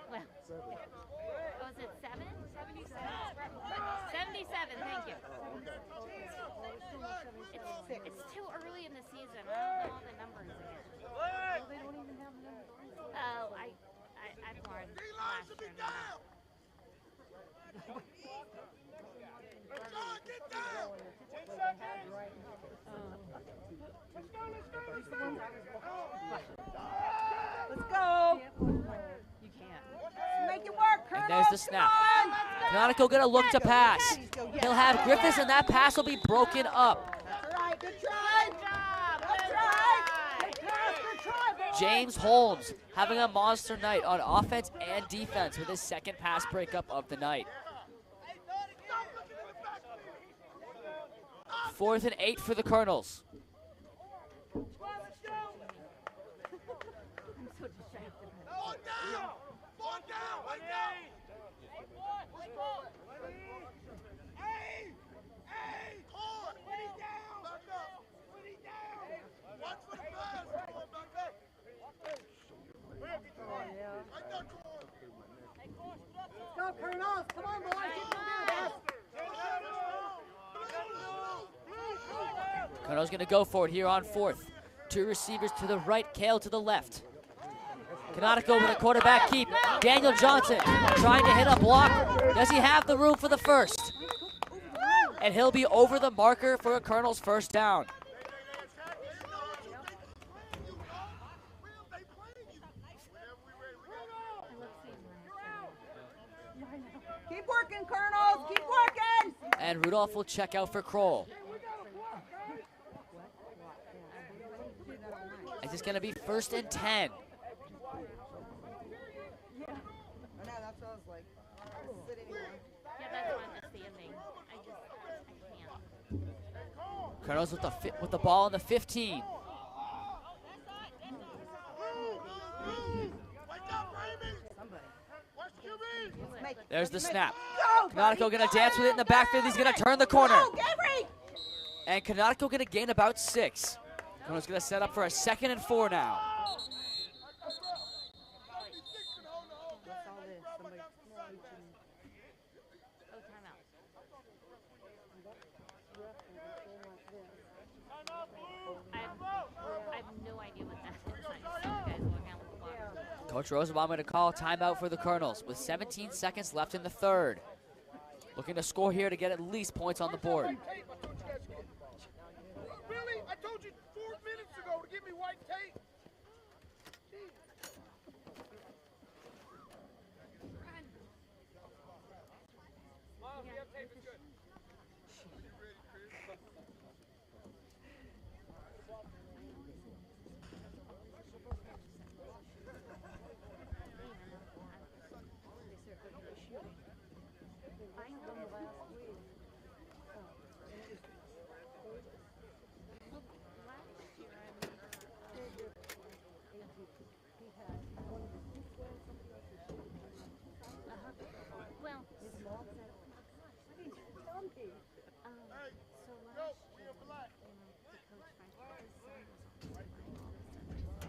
S8: well, oh, is it 7? 77. 77, thank you. It's too early in the season. I don't know all the numbers again. Well, they don't even have numbers. Oh, I've learned last year.
S7: Get down! 10 seconds!
S6: Let's go.
S8: You can't.
S6: Make it work, Colonel.
S1: And there's the snap.
S6: Come on.
S1: Canonical gonna look to pass. He'll have Griffiths, and that pass will be broken up.
S6: That's all right. Good try. Good try. Good pass. Good try, boys.
S1: James Holmes having a monster night on offense and defense with his second pass breakup of the night. 4th and 8 for the Colonels.
S8: I'm so distracted.
S6: Go, Colonels. Come on, boys. Keep moving.
S1: Colonel's gonna go for it here on 4th. 2 receivers to the right, Kale to the left. Canonical with a quarterback keep. Daniel Johnson trying to hit a block. Does he have the room for the first? And he'll be over the marker for a Colonel's first down.
S6: Keep working, Colonels. Keep working.
S1: And Rudolph will check out for Kroll. Is this gonna be 1st and 10?
S6: I know, that's what I was like. Sit anywhere.
S8: Yeah, that's why I'm standing. I can't.
S1: Colonels with the ball on the 15. There's the snap. Canonical gonna dance with it in the backfield. He's gonna turn the corner. And Canonical gonna gain about 6. Colonel's gonna set up for a 2nd and 4 now.
S8: Oh, timeout. I have no idea what that is. I just see you guys walking out with the ball.
S1: Coach Rosenbaum going to call a timeout for the Colonels with 17 seconds left in the 3rd. Looking to score here to get at least points on the board.
S7: Billy, I told you 4 minutes ago to give me white tape.
S8: Well,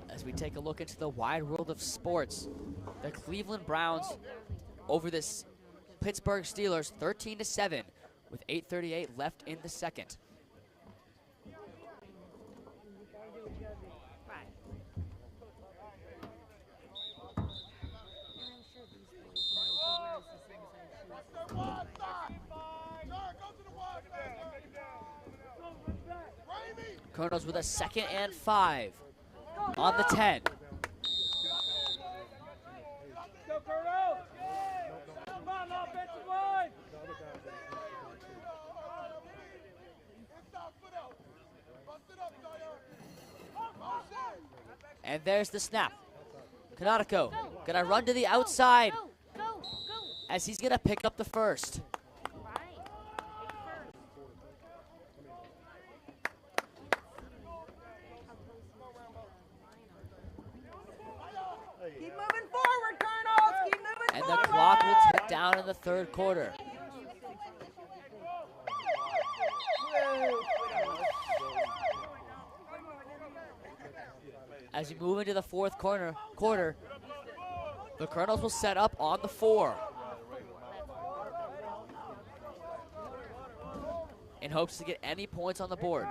S1: As we take a look into the wide world of sports, the Cleveland Browns over the Pittsburgh Steelers 13-7 with 8:38 left in the 2nd.
S8: right.
S1: Colonels with a 2nd and 5 on the 10.
S4: Go, Colonel! Come on, offensive line!
S1: And there's the snap. Canonico gonna run to the outside
S8: Go, go, go.
S1: as he's gonna pick up the first.
S8: Right.
S6: Keep moving forward, Colonels. Keep moving
S1: And
S6: forward.
S1: the clock will tick down in the 3rd quarter. As we move into the 4th quarter, the Colonels will set up on the 4 in hopes to get any points on the board.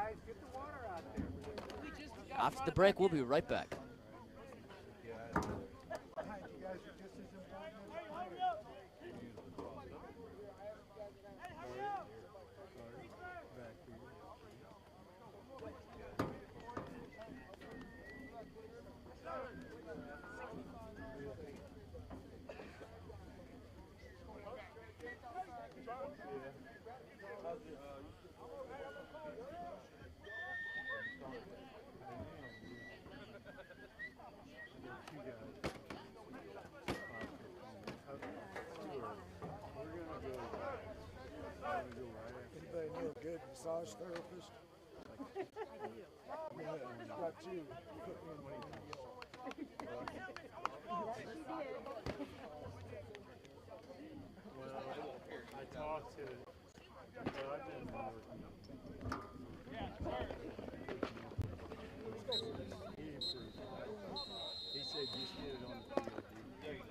S1: After the break, we'll be right back.
S9: massage therapist. Got you.
S5: I talked to Bud and he said just get it on the field, dude.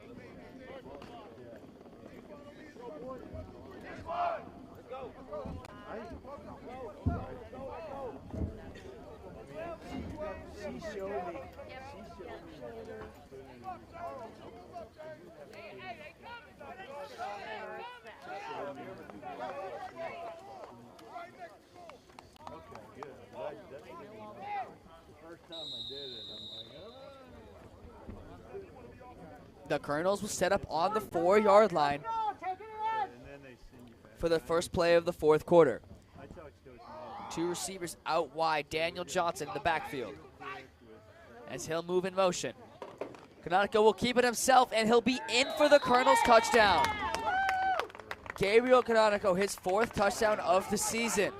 S4: Let's go.
S5: She showed me. Okay, good. That's the first time I did it. I'm like,
S1: The Colonels will set up on the 4-yard line
S5: and then they send you back.
S1: for the first play of the fourth quarter.
S5: I talked to Coach Mann.
S1: 2 receivers out wide. Daniel Johnson in the backfield as he'll move in motion. Canonica will keep it himself, and he'll be in for the Colonels' touchdown. Gabriel Canonico, his 4th touchdown of the season.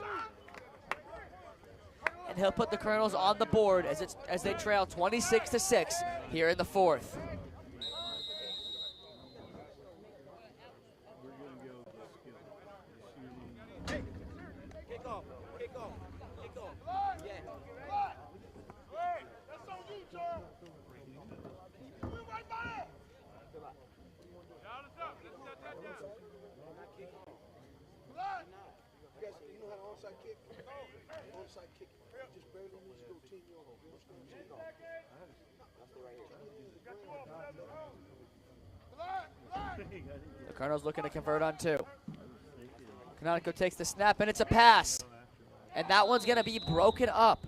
S1: And he'll put the Colonels on the board as they trail 26-6 here in the 4th.
S5: We're going to go with the skill.
S4: Kickoff. Kickoff. Kickoff. Yeah.
S7: Hey, that's on you, Charles. We're right by it. Down us up. Let's set that down. Blood.
S9: You guys, you know how to onside kick? Onside kick. Just barely needs to go 10 yards. That's the right
S1: The Colonels looking to convert on 2. Canonico takes the snap, and it's a pass. And that one's going to be broken up.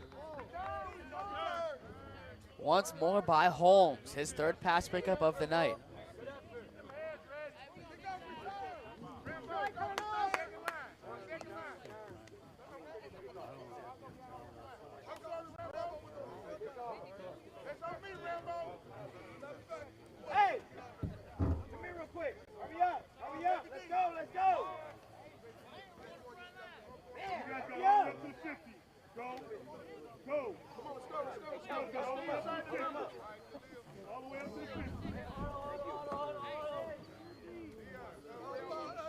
S1: Once more by Holmes, his 3rd pass pickup of the night.
S4: Hey! Come here real quick. Hurry up. Hurry up. Let's go. Let's go.
S7: You guys
S4: Hurry
S7: got all
S4: up.
S7: the way up to the 50. Go. Go. Come on, let's go. Let's go. All the way up to the 50. All the way up to the 50.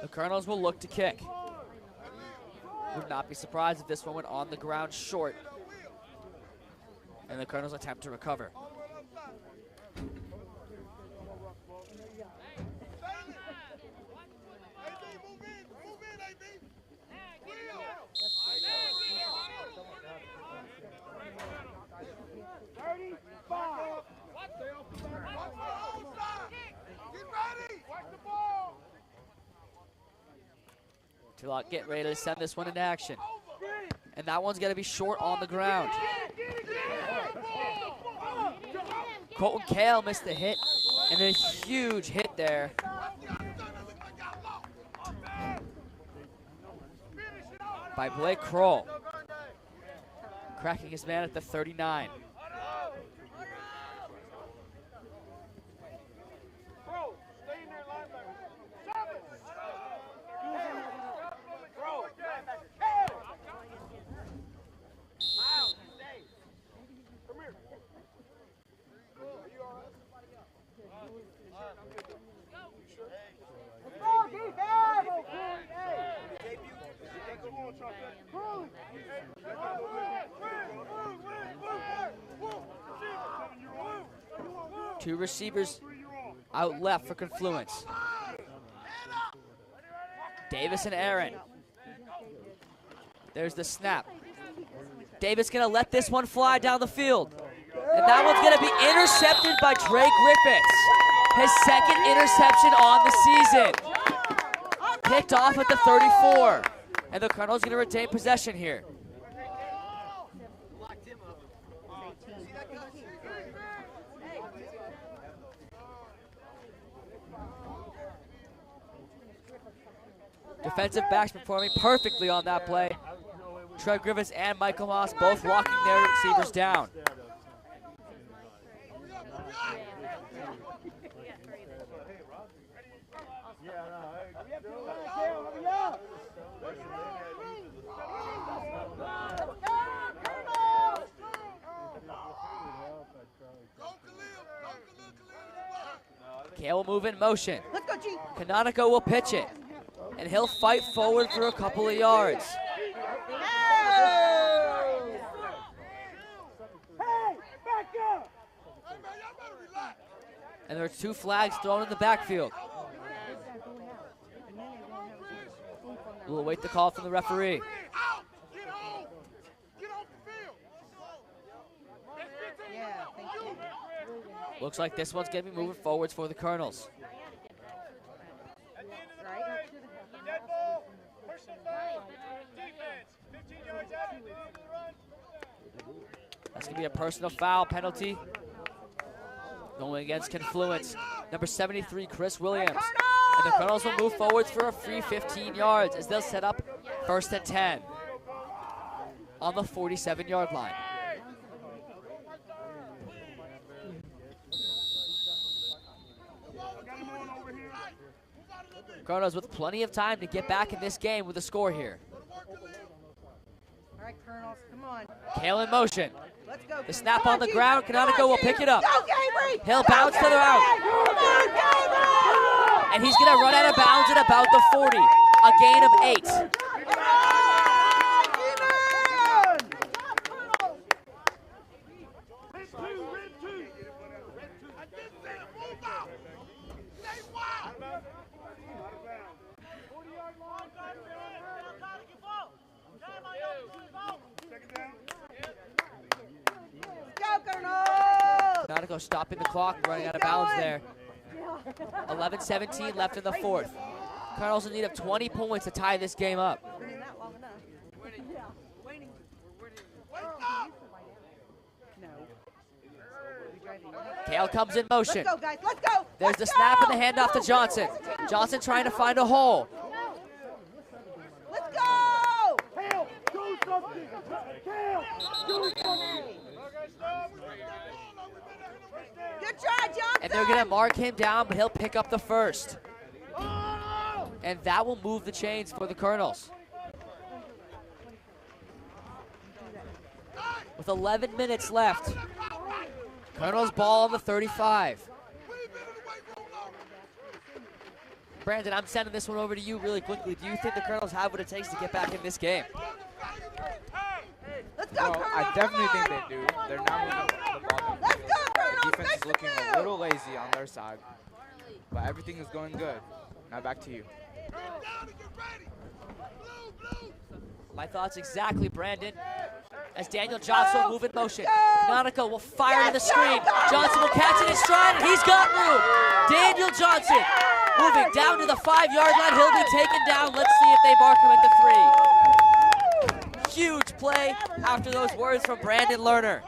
S1: The Colonels will look to kick. Would not be surprised if this one went on the ground short. And the Colonels attempt to recover. Tillock get ready to send this one into action. And that one's going to be short on the ground. Colton Kale missed the hit, and a huge hit there by Blake Kroll, cracking his man at the 39.
S4: Bro, stay in there, linebacker. Stop it. Bro, linebacker. Miles, stay. Come here. Are you all right? Let's go, defense!
S7: Come on, Charles.
S1: Two receivers out left for Confluence. Davis and Aaron. There's the snap. Davis gonna let this one fly down the field. And that one's gonna be intercepted by Trey Griffiths. His 2nd interception on the season. Picked off at the 34. And the Colonel's gonna retain possession here. Defensive backs performing perfectly on that play. Trey Griffiths and Michael Moss both locking their receivers down. Kale will move in motion.
S6: Let's go, G.
S1: Canonico will pitch it. And he'll fight forward for a couple of yards. And there's 2 flags thrown in the backfield. We'll await the call from the referee.
S6: Yeah, thank you.
S1: Looks like this one's going to be moving forwards for the Colonels.
S4: Dead ball, personal foul, defense, 15 yards out of the run.
S1: That's going to be a personal foul penalty going against Confluence. Number 73, Chris Williams. And the Colonels will move forwards for a free 15 yards as they'll set up 1st and 10 on the 47-yard line. Colonels with plenty of time to get back in this game with a score here.
S6: All right, Colonels, come on.
S1: Kale in motion.
S6: Let's go.
S1: The snap on the ground. Canonico will pick it up.
S6: Go, Gabriel!
S1: He'll bounce to the out.
S6: Come on, Gabriel!
S1: And he's going to run out of bounds at about the 40. A gain of 8. Canonico stopping the clock, running out of bounds there. 11-17 left in the 4th. Colonels in need of 20 points to tie this game up. Kale comes in motion.
S6: Let's go, guys. Let's go.
S1: There's the snap and the handoff to Johnson. Johnson trying to find a hole.
S6: Let's go.
S4: Kale, do something. Kale, do something.
S6: Good try, Johnson.
S1: And they're going to mark him down, but he'll pick up the first. And that will move the chains for the Colonels. With 11 minutes left, Colonels ball on the 35. Brandon, I'm sending this one over to you really quickly. Do you think the Colonels have what it takes to get back in this game?
S6: Let's go,
S3: Well, I definitely think they do. They're not moving the ball.
S6: Let's go, Colonels.
S3: The defense is looking a little lazy on their side, but everything is going good. Now back to you.
S1: My thoughts exactly, Brandon. As Daniel Johnson will move in motion. Canonico will fire to the screen. Johnson will catch it in stride, and he's got room. Daniel Johnson moving down to the 5-yard line. He'll be taken down. Let's see if they mark him at the 3. Huge play after those words from Brandon Lerner.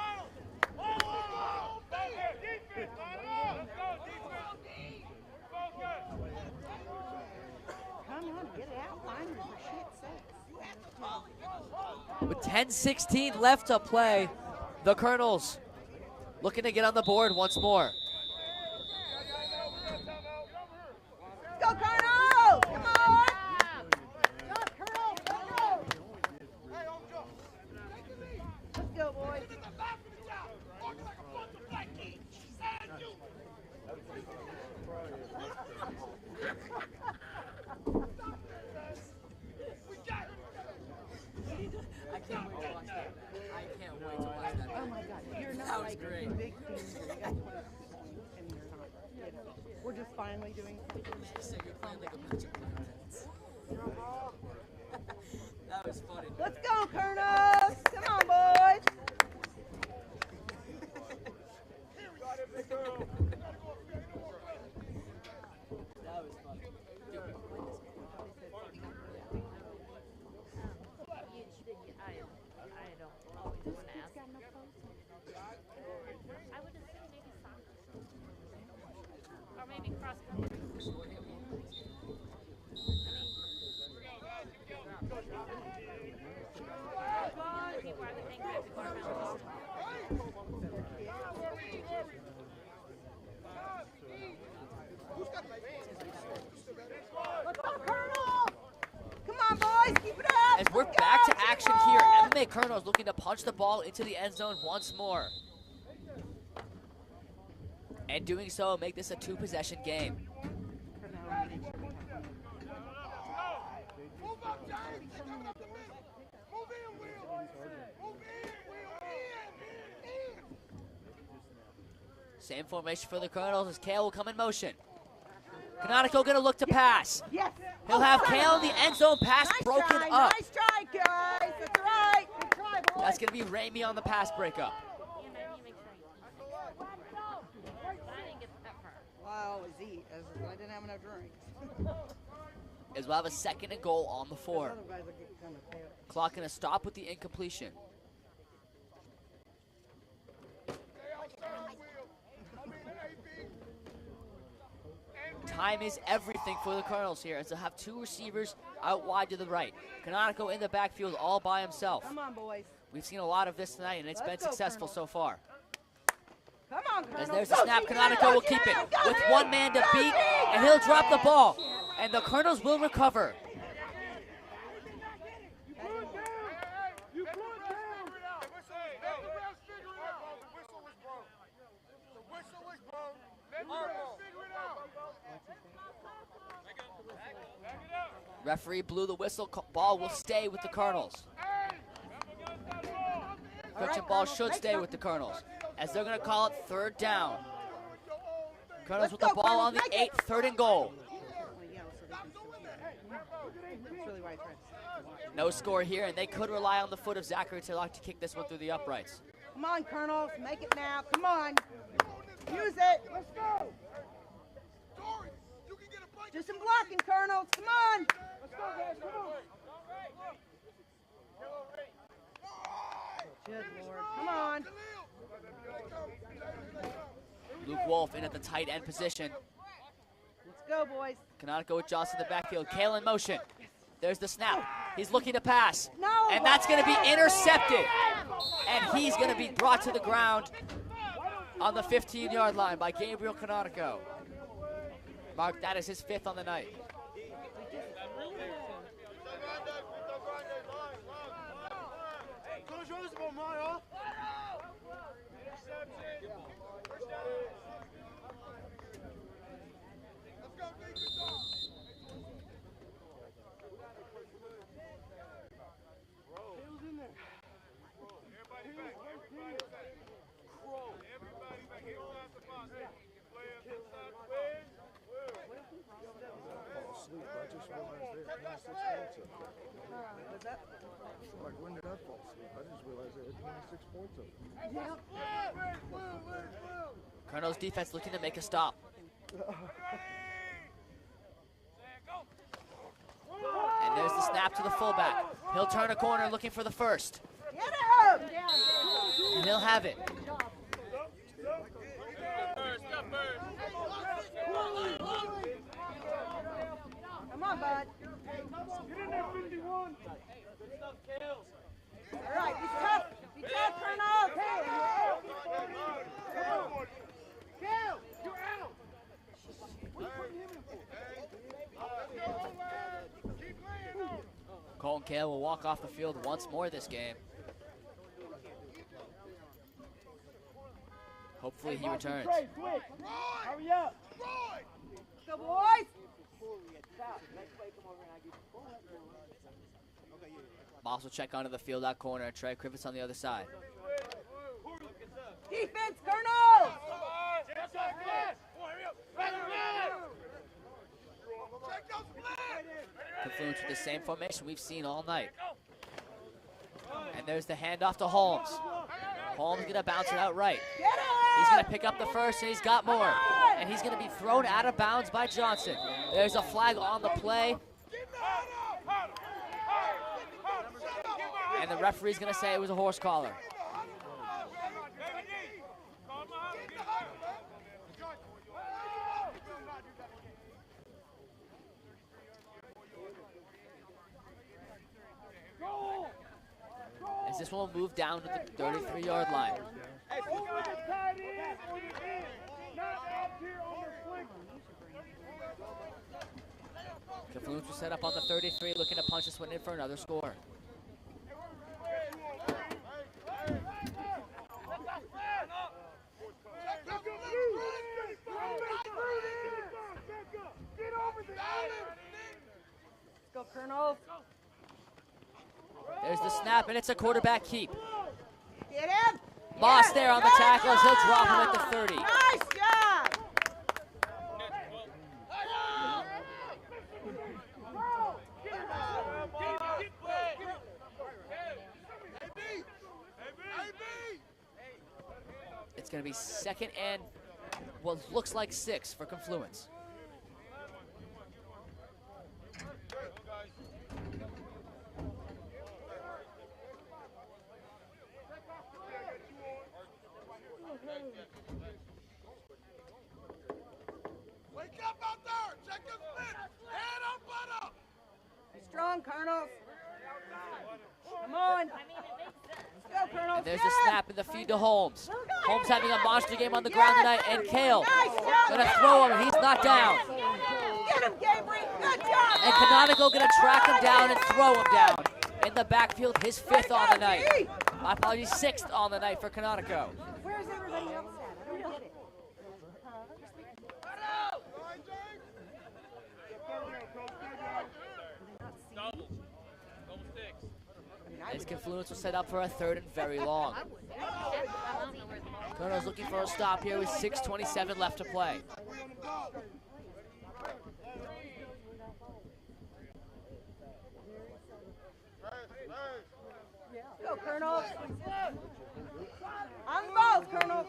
S1: With 10:16 left to play, the Colonels looking to get on the board once more.
S6: Go, Colonel! Come on! Let's go, boys.
S1: I can't wait to watch that. I can't wait to watch that.
S6: Oh my God, you're not
S1: That was
S6: like
S1: great.
S6: a big team where you guys want to and you're not. You know, we're just finally doing something.
S1: So you're playing like a bunch of kids. That was funny.
S6: Let's go, Colonels! Come on, boys!
S1: That was funny.
S8: I don't always want to ask. I would assume maybe soccer. Or maybe cross country. People I would think might be more around.
S6: Let's go, Colonel! Come on, boys, keep it up!
S1: As we're
S6: Let's
S1: back
S6: go!
S1: to action here, MMA Colonels looking to punch the ball into the end zone once more. and doing so make this a 2-possession game.
S7: Move up, James. They're coming up the middle. Move in, Will. Move in, Will. In.
S1: Same formation for the Colonels as Kale will come in motion. Canonico gonna look to pass.
S6: Yes.
S1: He'll have Kale in the end zone pass
S6: Nice
S1: broken
S6: try,
S1: up.
S6: Nice try, guys. That's right. Good try, boys.
S1: That's gonna be Ramey on the pass breakup.
S8: You know, you make sure you. I didn't get that far.
S6: Wow, I didn't have enough drinks.
S1: As we'll have a 2nd and goal on the 4.
S6: Other guys are getting kind of pale.
S1: Clock gonna stop with the incompletion. Time is everything for the Colonels here as they'll have 2 receivers out wide to the right. Canonico in the backfield all by himself.
S6: Come on, boys.
S1: We've seen a lot of this tonight and it's been
S6: Let's go,
S1: successful
S6: Colonel.
S1: so far.
S6: Come on, Colonel.
S1: As there's the
S6: Go,
S1: snap,
S6: G,
S1: Canonico
S6: go,
S1: will
S6: G,
S1: keep it
S6: go,
S1: with
S6: G.
S1: 1 man to
S6: Go,
S1: beat,
S6: G.
S1: and he'll drop the ball. And the Colonels will recover.
S7: You put down. The whistle is blown. The whistle is blown. The whistle is blown. Let the refs figure it out. Back it up.
S1: Referee blew the whistle. Ball will stay with the Colonels. Coaching ball should stay with the Colonels as they're going to call it 3rd down. Colonels with the ball on the 8, 3rd and goal. No score here, and they could rely on the foot of Zachary Tillock to kick this one through the uprights.
S6: Come on, Colonels. Make it now. Come on. Use it. Let's go. Do some blocking, Colonels. Come on. Let's go, guys. Come on. Good Lord. Come on.
S1: Luke Wolf in at the tight end position.
S6: Let's go, boys.
S1: Canonico with Johnson in the backfield. Kale in motion. There's the snap. He's looking to pass.
S6: No.
S1: And that's going to be intercepted. And he's going to be brought to the ground on the 15-yard line by Gabriel Canonico. Mark, that is his 5th on the night.
S9: Like, when did I fall asleep? I just realized I had 26 points of it.
S1: Colonel's defense looking to make a stop. And there's the snap to the fullback. He'll turn a corner looking for the 1st.
S6: Get him!
S1: And he'll have it.
S6: Come on, bud.
S5: Get in there, 51.
S6: All right, be tough. Be tough, Colonel.
S7: Cal, you're out. What are you putting him in for? Keep playing on.
S1: Colton Kale will walk off the field once more this game. Hopefully he returns.
S5: Hurry up.
S6: Go, boys.
S1: Moss will check onto the field out corner. Trey Crivets on the other side.
S6: Defense, Colonel.
S1: Confluence with the same formation we've seen all night. And there's the handoff to Holmes. Holmes gonna bounce it out right. He's gonna pick up the 1st, and he's got more. And he's gonna be thrown out of bounds by Johnson. There's a flag on the play. And the referee's gonna say it was a horse collar. As this one will move down to the 33-yard line. Confluence will set up on the 33, looking to punch this one in for another score.
S6: go, Colonel.
S1: There's the snap, and it's a quarterback keep.
S6: Get him.
S1: Moss there on the tackle as he'll drop him at the 30.
S6: Nice job.
S1: It's going to be second and what looks like 6 for Confluence.
S7: Wake up out there! Check your spin! Head up, butt up!
S6: Be strong, Colonel. Come on.
S8: I mean, it makes sense.
S6: Let's go, Colonel.
S1: And there's the snap and the feed to Holmes. Holmes having a monster game on the ground tonight, and Kale gonna throw him, and he's not down.
S6: Get him, Gabriel. Good job.
S1: And Canonical gonna track him down and throw him down. In the backfield, his 5th on the night. My apologies, 6th on the night for Canonico.
S6: Where's everybody else at? I don't get it.
S1: This Confluence will set up for a 3rd and very long. Colonel's looking for a stop here with 6:27 left to play.
S6: Go, Colonel. On the balls, Colonel.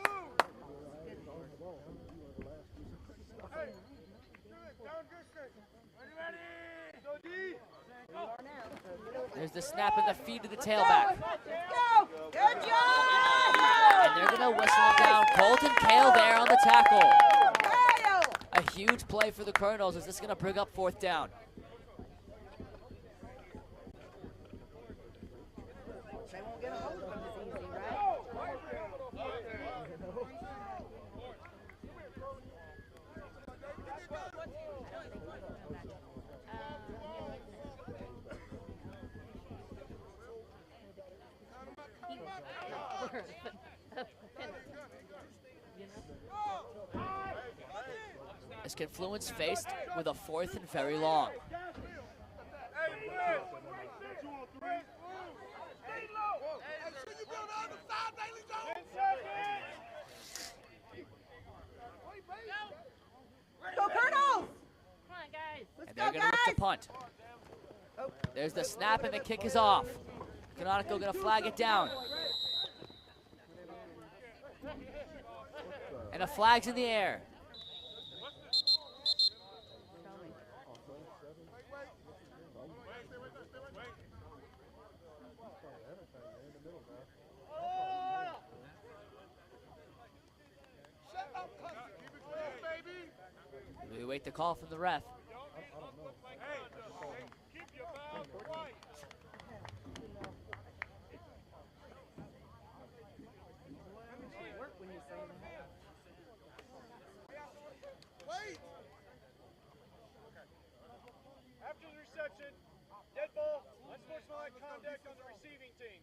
S1: There's the snap and the feed to the tailback.
S6: Go. Good job.
S1: And they're going to whistle him down. Colton Kale there on the tackle.
S6: Kale.
S1: A huge play for the Colonels. Is this going to bring up 4th down?
S6: They won't get a hold of him as easy, right?
S1: As Confluence faced with a 4th and very long.
S6: Go, Colonel.
S8: Come on, guys.
S1: And they're going to look to punt. There's the snap and the kick is off. Canonical going to flag it down. And a flag's in the air. We wait the call from the ref.
S4: After the reception, dead ball, unsportsmanlike conduct on the receiving team.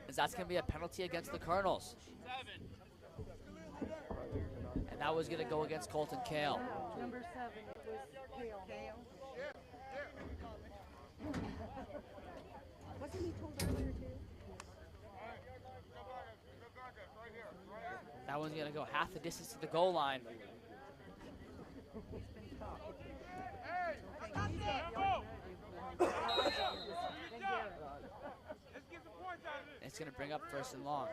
S1: As that's going to be a penalty against the Colonels.
S4: 7.
S1: And that was going to go against Colton Kale.
S6: Number 7, it was Kale. Wasn't he told earlier, too?
S1: That one's going to go half the distance to the goal line. It's going to bring up 1st and long.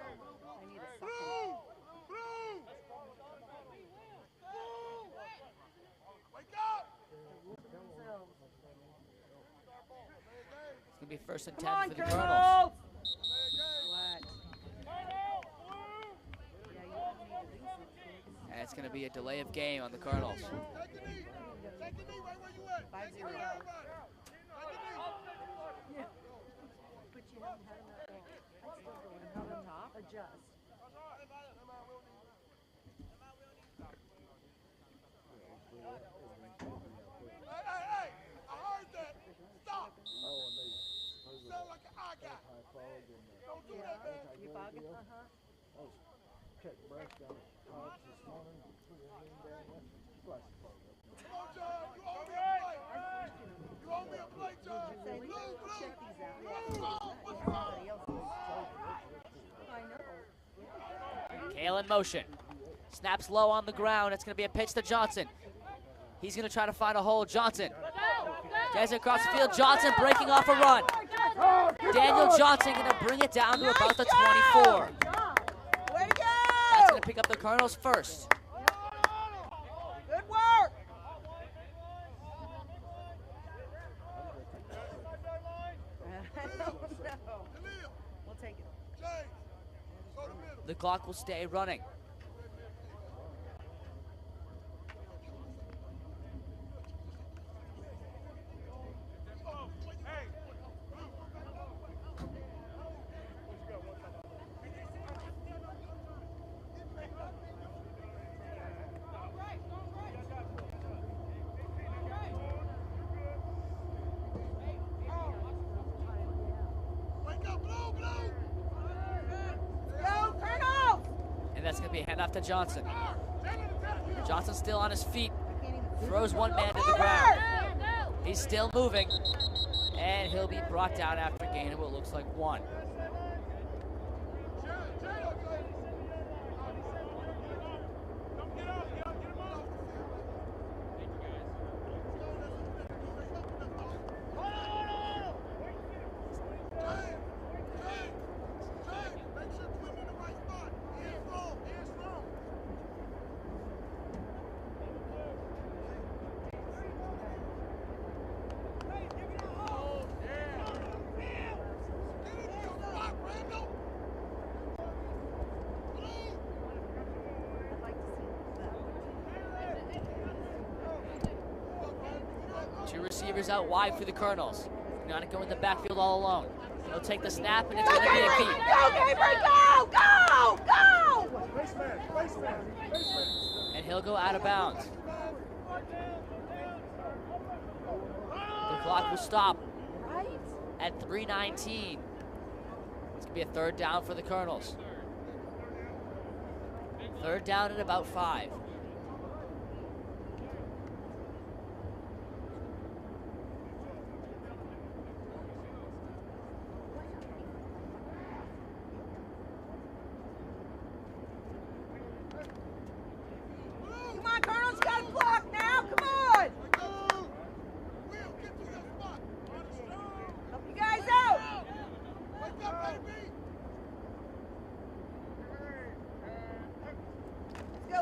S1: It's going to be 1st and 10 for the Colonels. And it's going to be a delay of game on the Colonels.
S7: Take a knee right where you at.
S6: 5-0.
S7: Take a knee.
S6: But you haven't had enough ball. I'd still go in another top. Adjust.
S7: Hey, I heard that. Stop. Sound like an eye guy. Don't do that, man.
S6: You bugging?
S7: Come on, John.
S1: in motion. Snaps low on the ground. It's going to be a pitch to Johnson. He's going to try to find a hole. Johnson gets it across the field. Johnson breaking off a run. Daniel Johnson going to bring it down to about the 24. That's going to pick up the Colonels first.
S10: Good work. We'll take it.
S1: The clock will stay running. And that's going to be a handoff to Johnson. Johnson still on his feet. Throws one man to the ground. He's still moving. And he'll be brought down after a gain of what looks like 1. Two receivers out wide for the Colonels. Canonico in the backfield all alone. He'll take the snap, and it's going to be a key.
S10: Go, Gabriel, go, go, go!
S1: And he'll go out of bounds. The clock will stop at 3:19. It's going to be a 3rd down for the Colonels. 3rd down at about 5.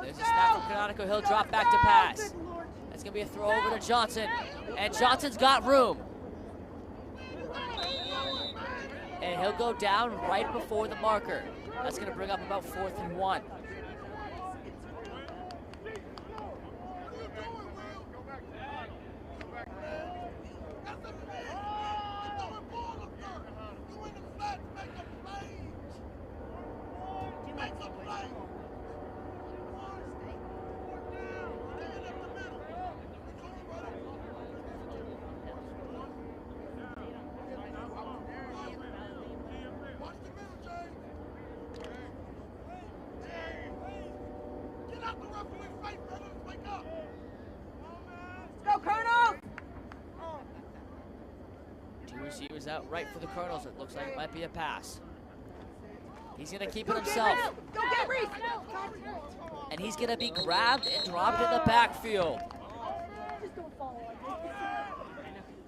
S1: There's a snap from Canonico. He'll drop back to pass. That's going to be a throw over to Johnson. And Johnson's got room. And he'll go down right before the marker. That's going to bring up about 4th and 1. Receivers out right for the Colonels. It looks like it might be a pass. He's going to keep it himself.
S10: Go, Gabriel!
S1: And he's going to be grabbed and dropped in the backfield.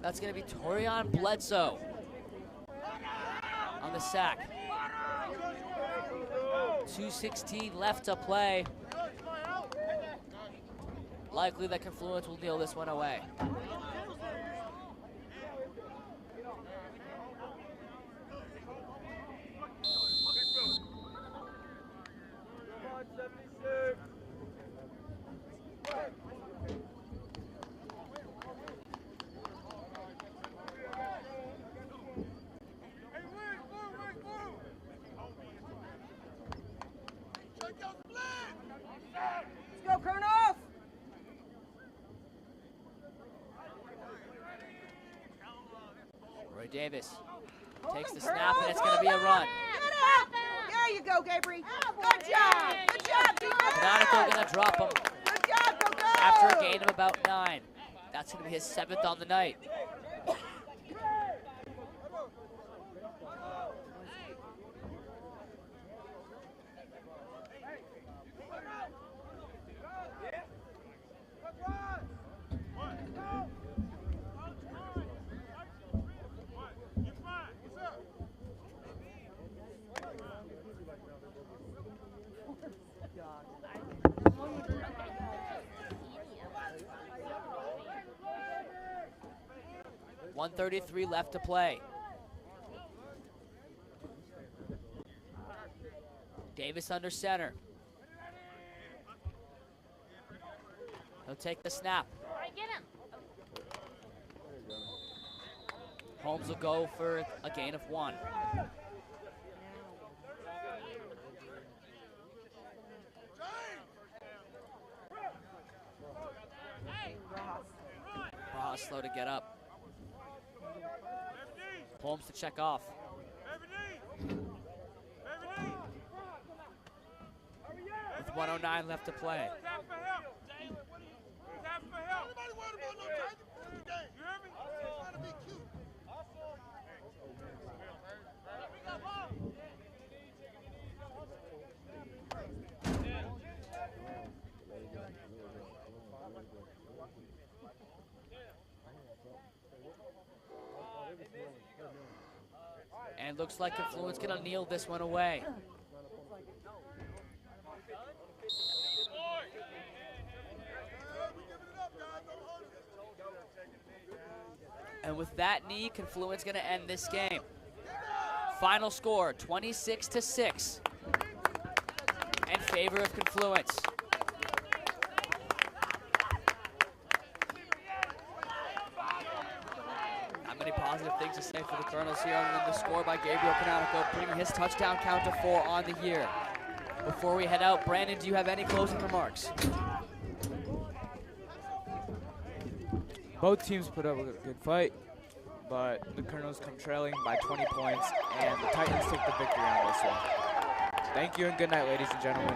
S1: That's going to be Torian Bledsoe on the sack. 2:16 left to play. Likely that Confluence will deal this one away.
S10: Let's go, Colonel!
S1: Roy Davis takes the snap, and it's going to be a run.
S10: There you go, Gabriel. Good job. Good job, defense.
S1: Canonico going to drop him
S10: Good job, go, go.
S1: after a gain of about 9. That's going to be his 7th on the night. 1:33 left to play. Davis under center. He'll take the snap.
S8: All right, get him.
S1: Holmes will go for a gain of 1. Ross slow to get up. Holmes to check off. With 1:09 left to play. And looks like Confluence gonna kneel this one away. And with that knee, Confluence gonna end this game. Final score, 26-6 in favor of Confluence. Not many positive things to say for the Colonels here other than the score by Gabriel Canonico, bringing his touchdown count to 4 on the year. Before we head out, Brandon, do you have any closing remarks?
S3: Both teams put up a good fight, but the Colonels come trailing by 20 points, and the Titans take the victory on this one. Thank you and good night, ladies and gentlemen.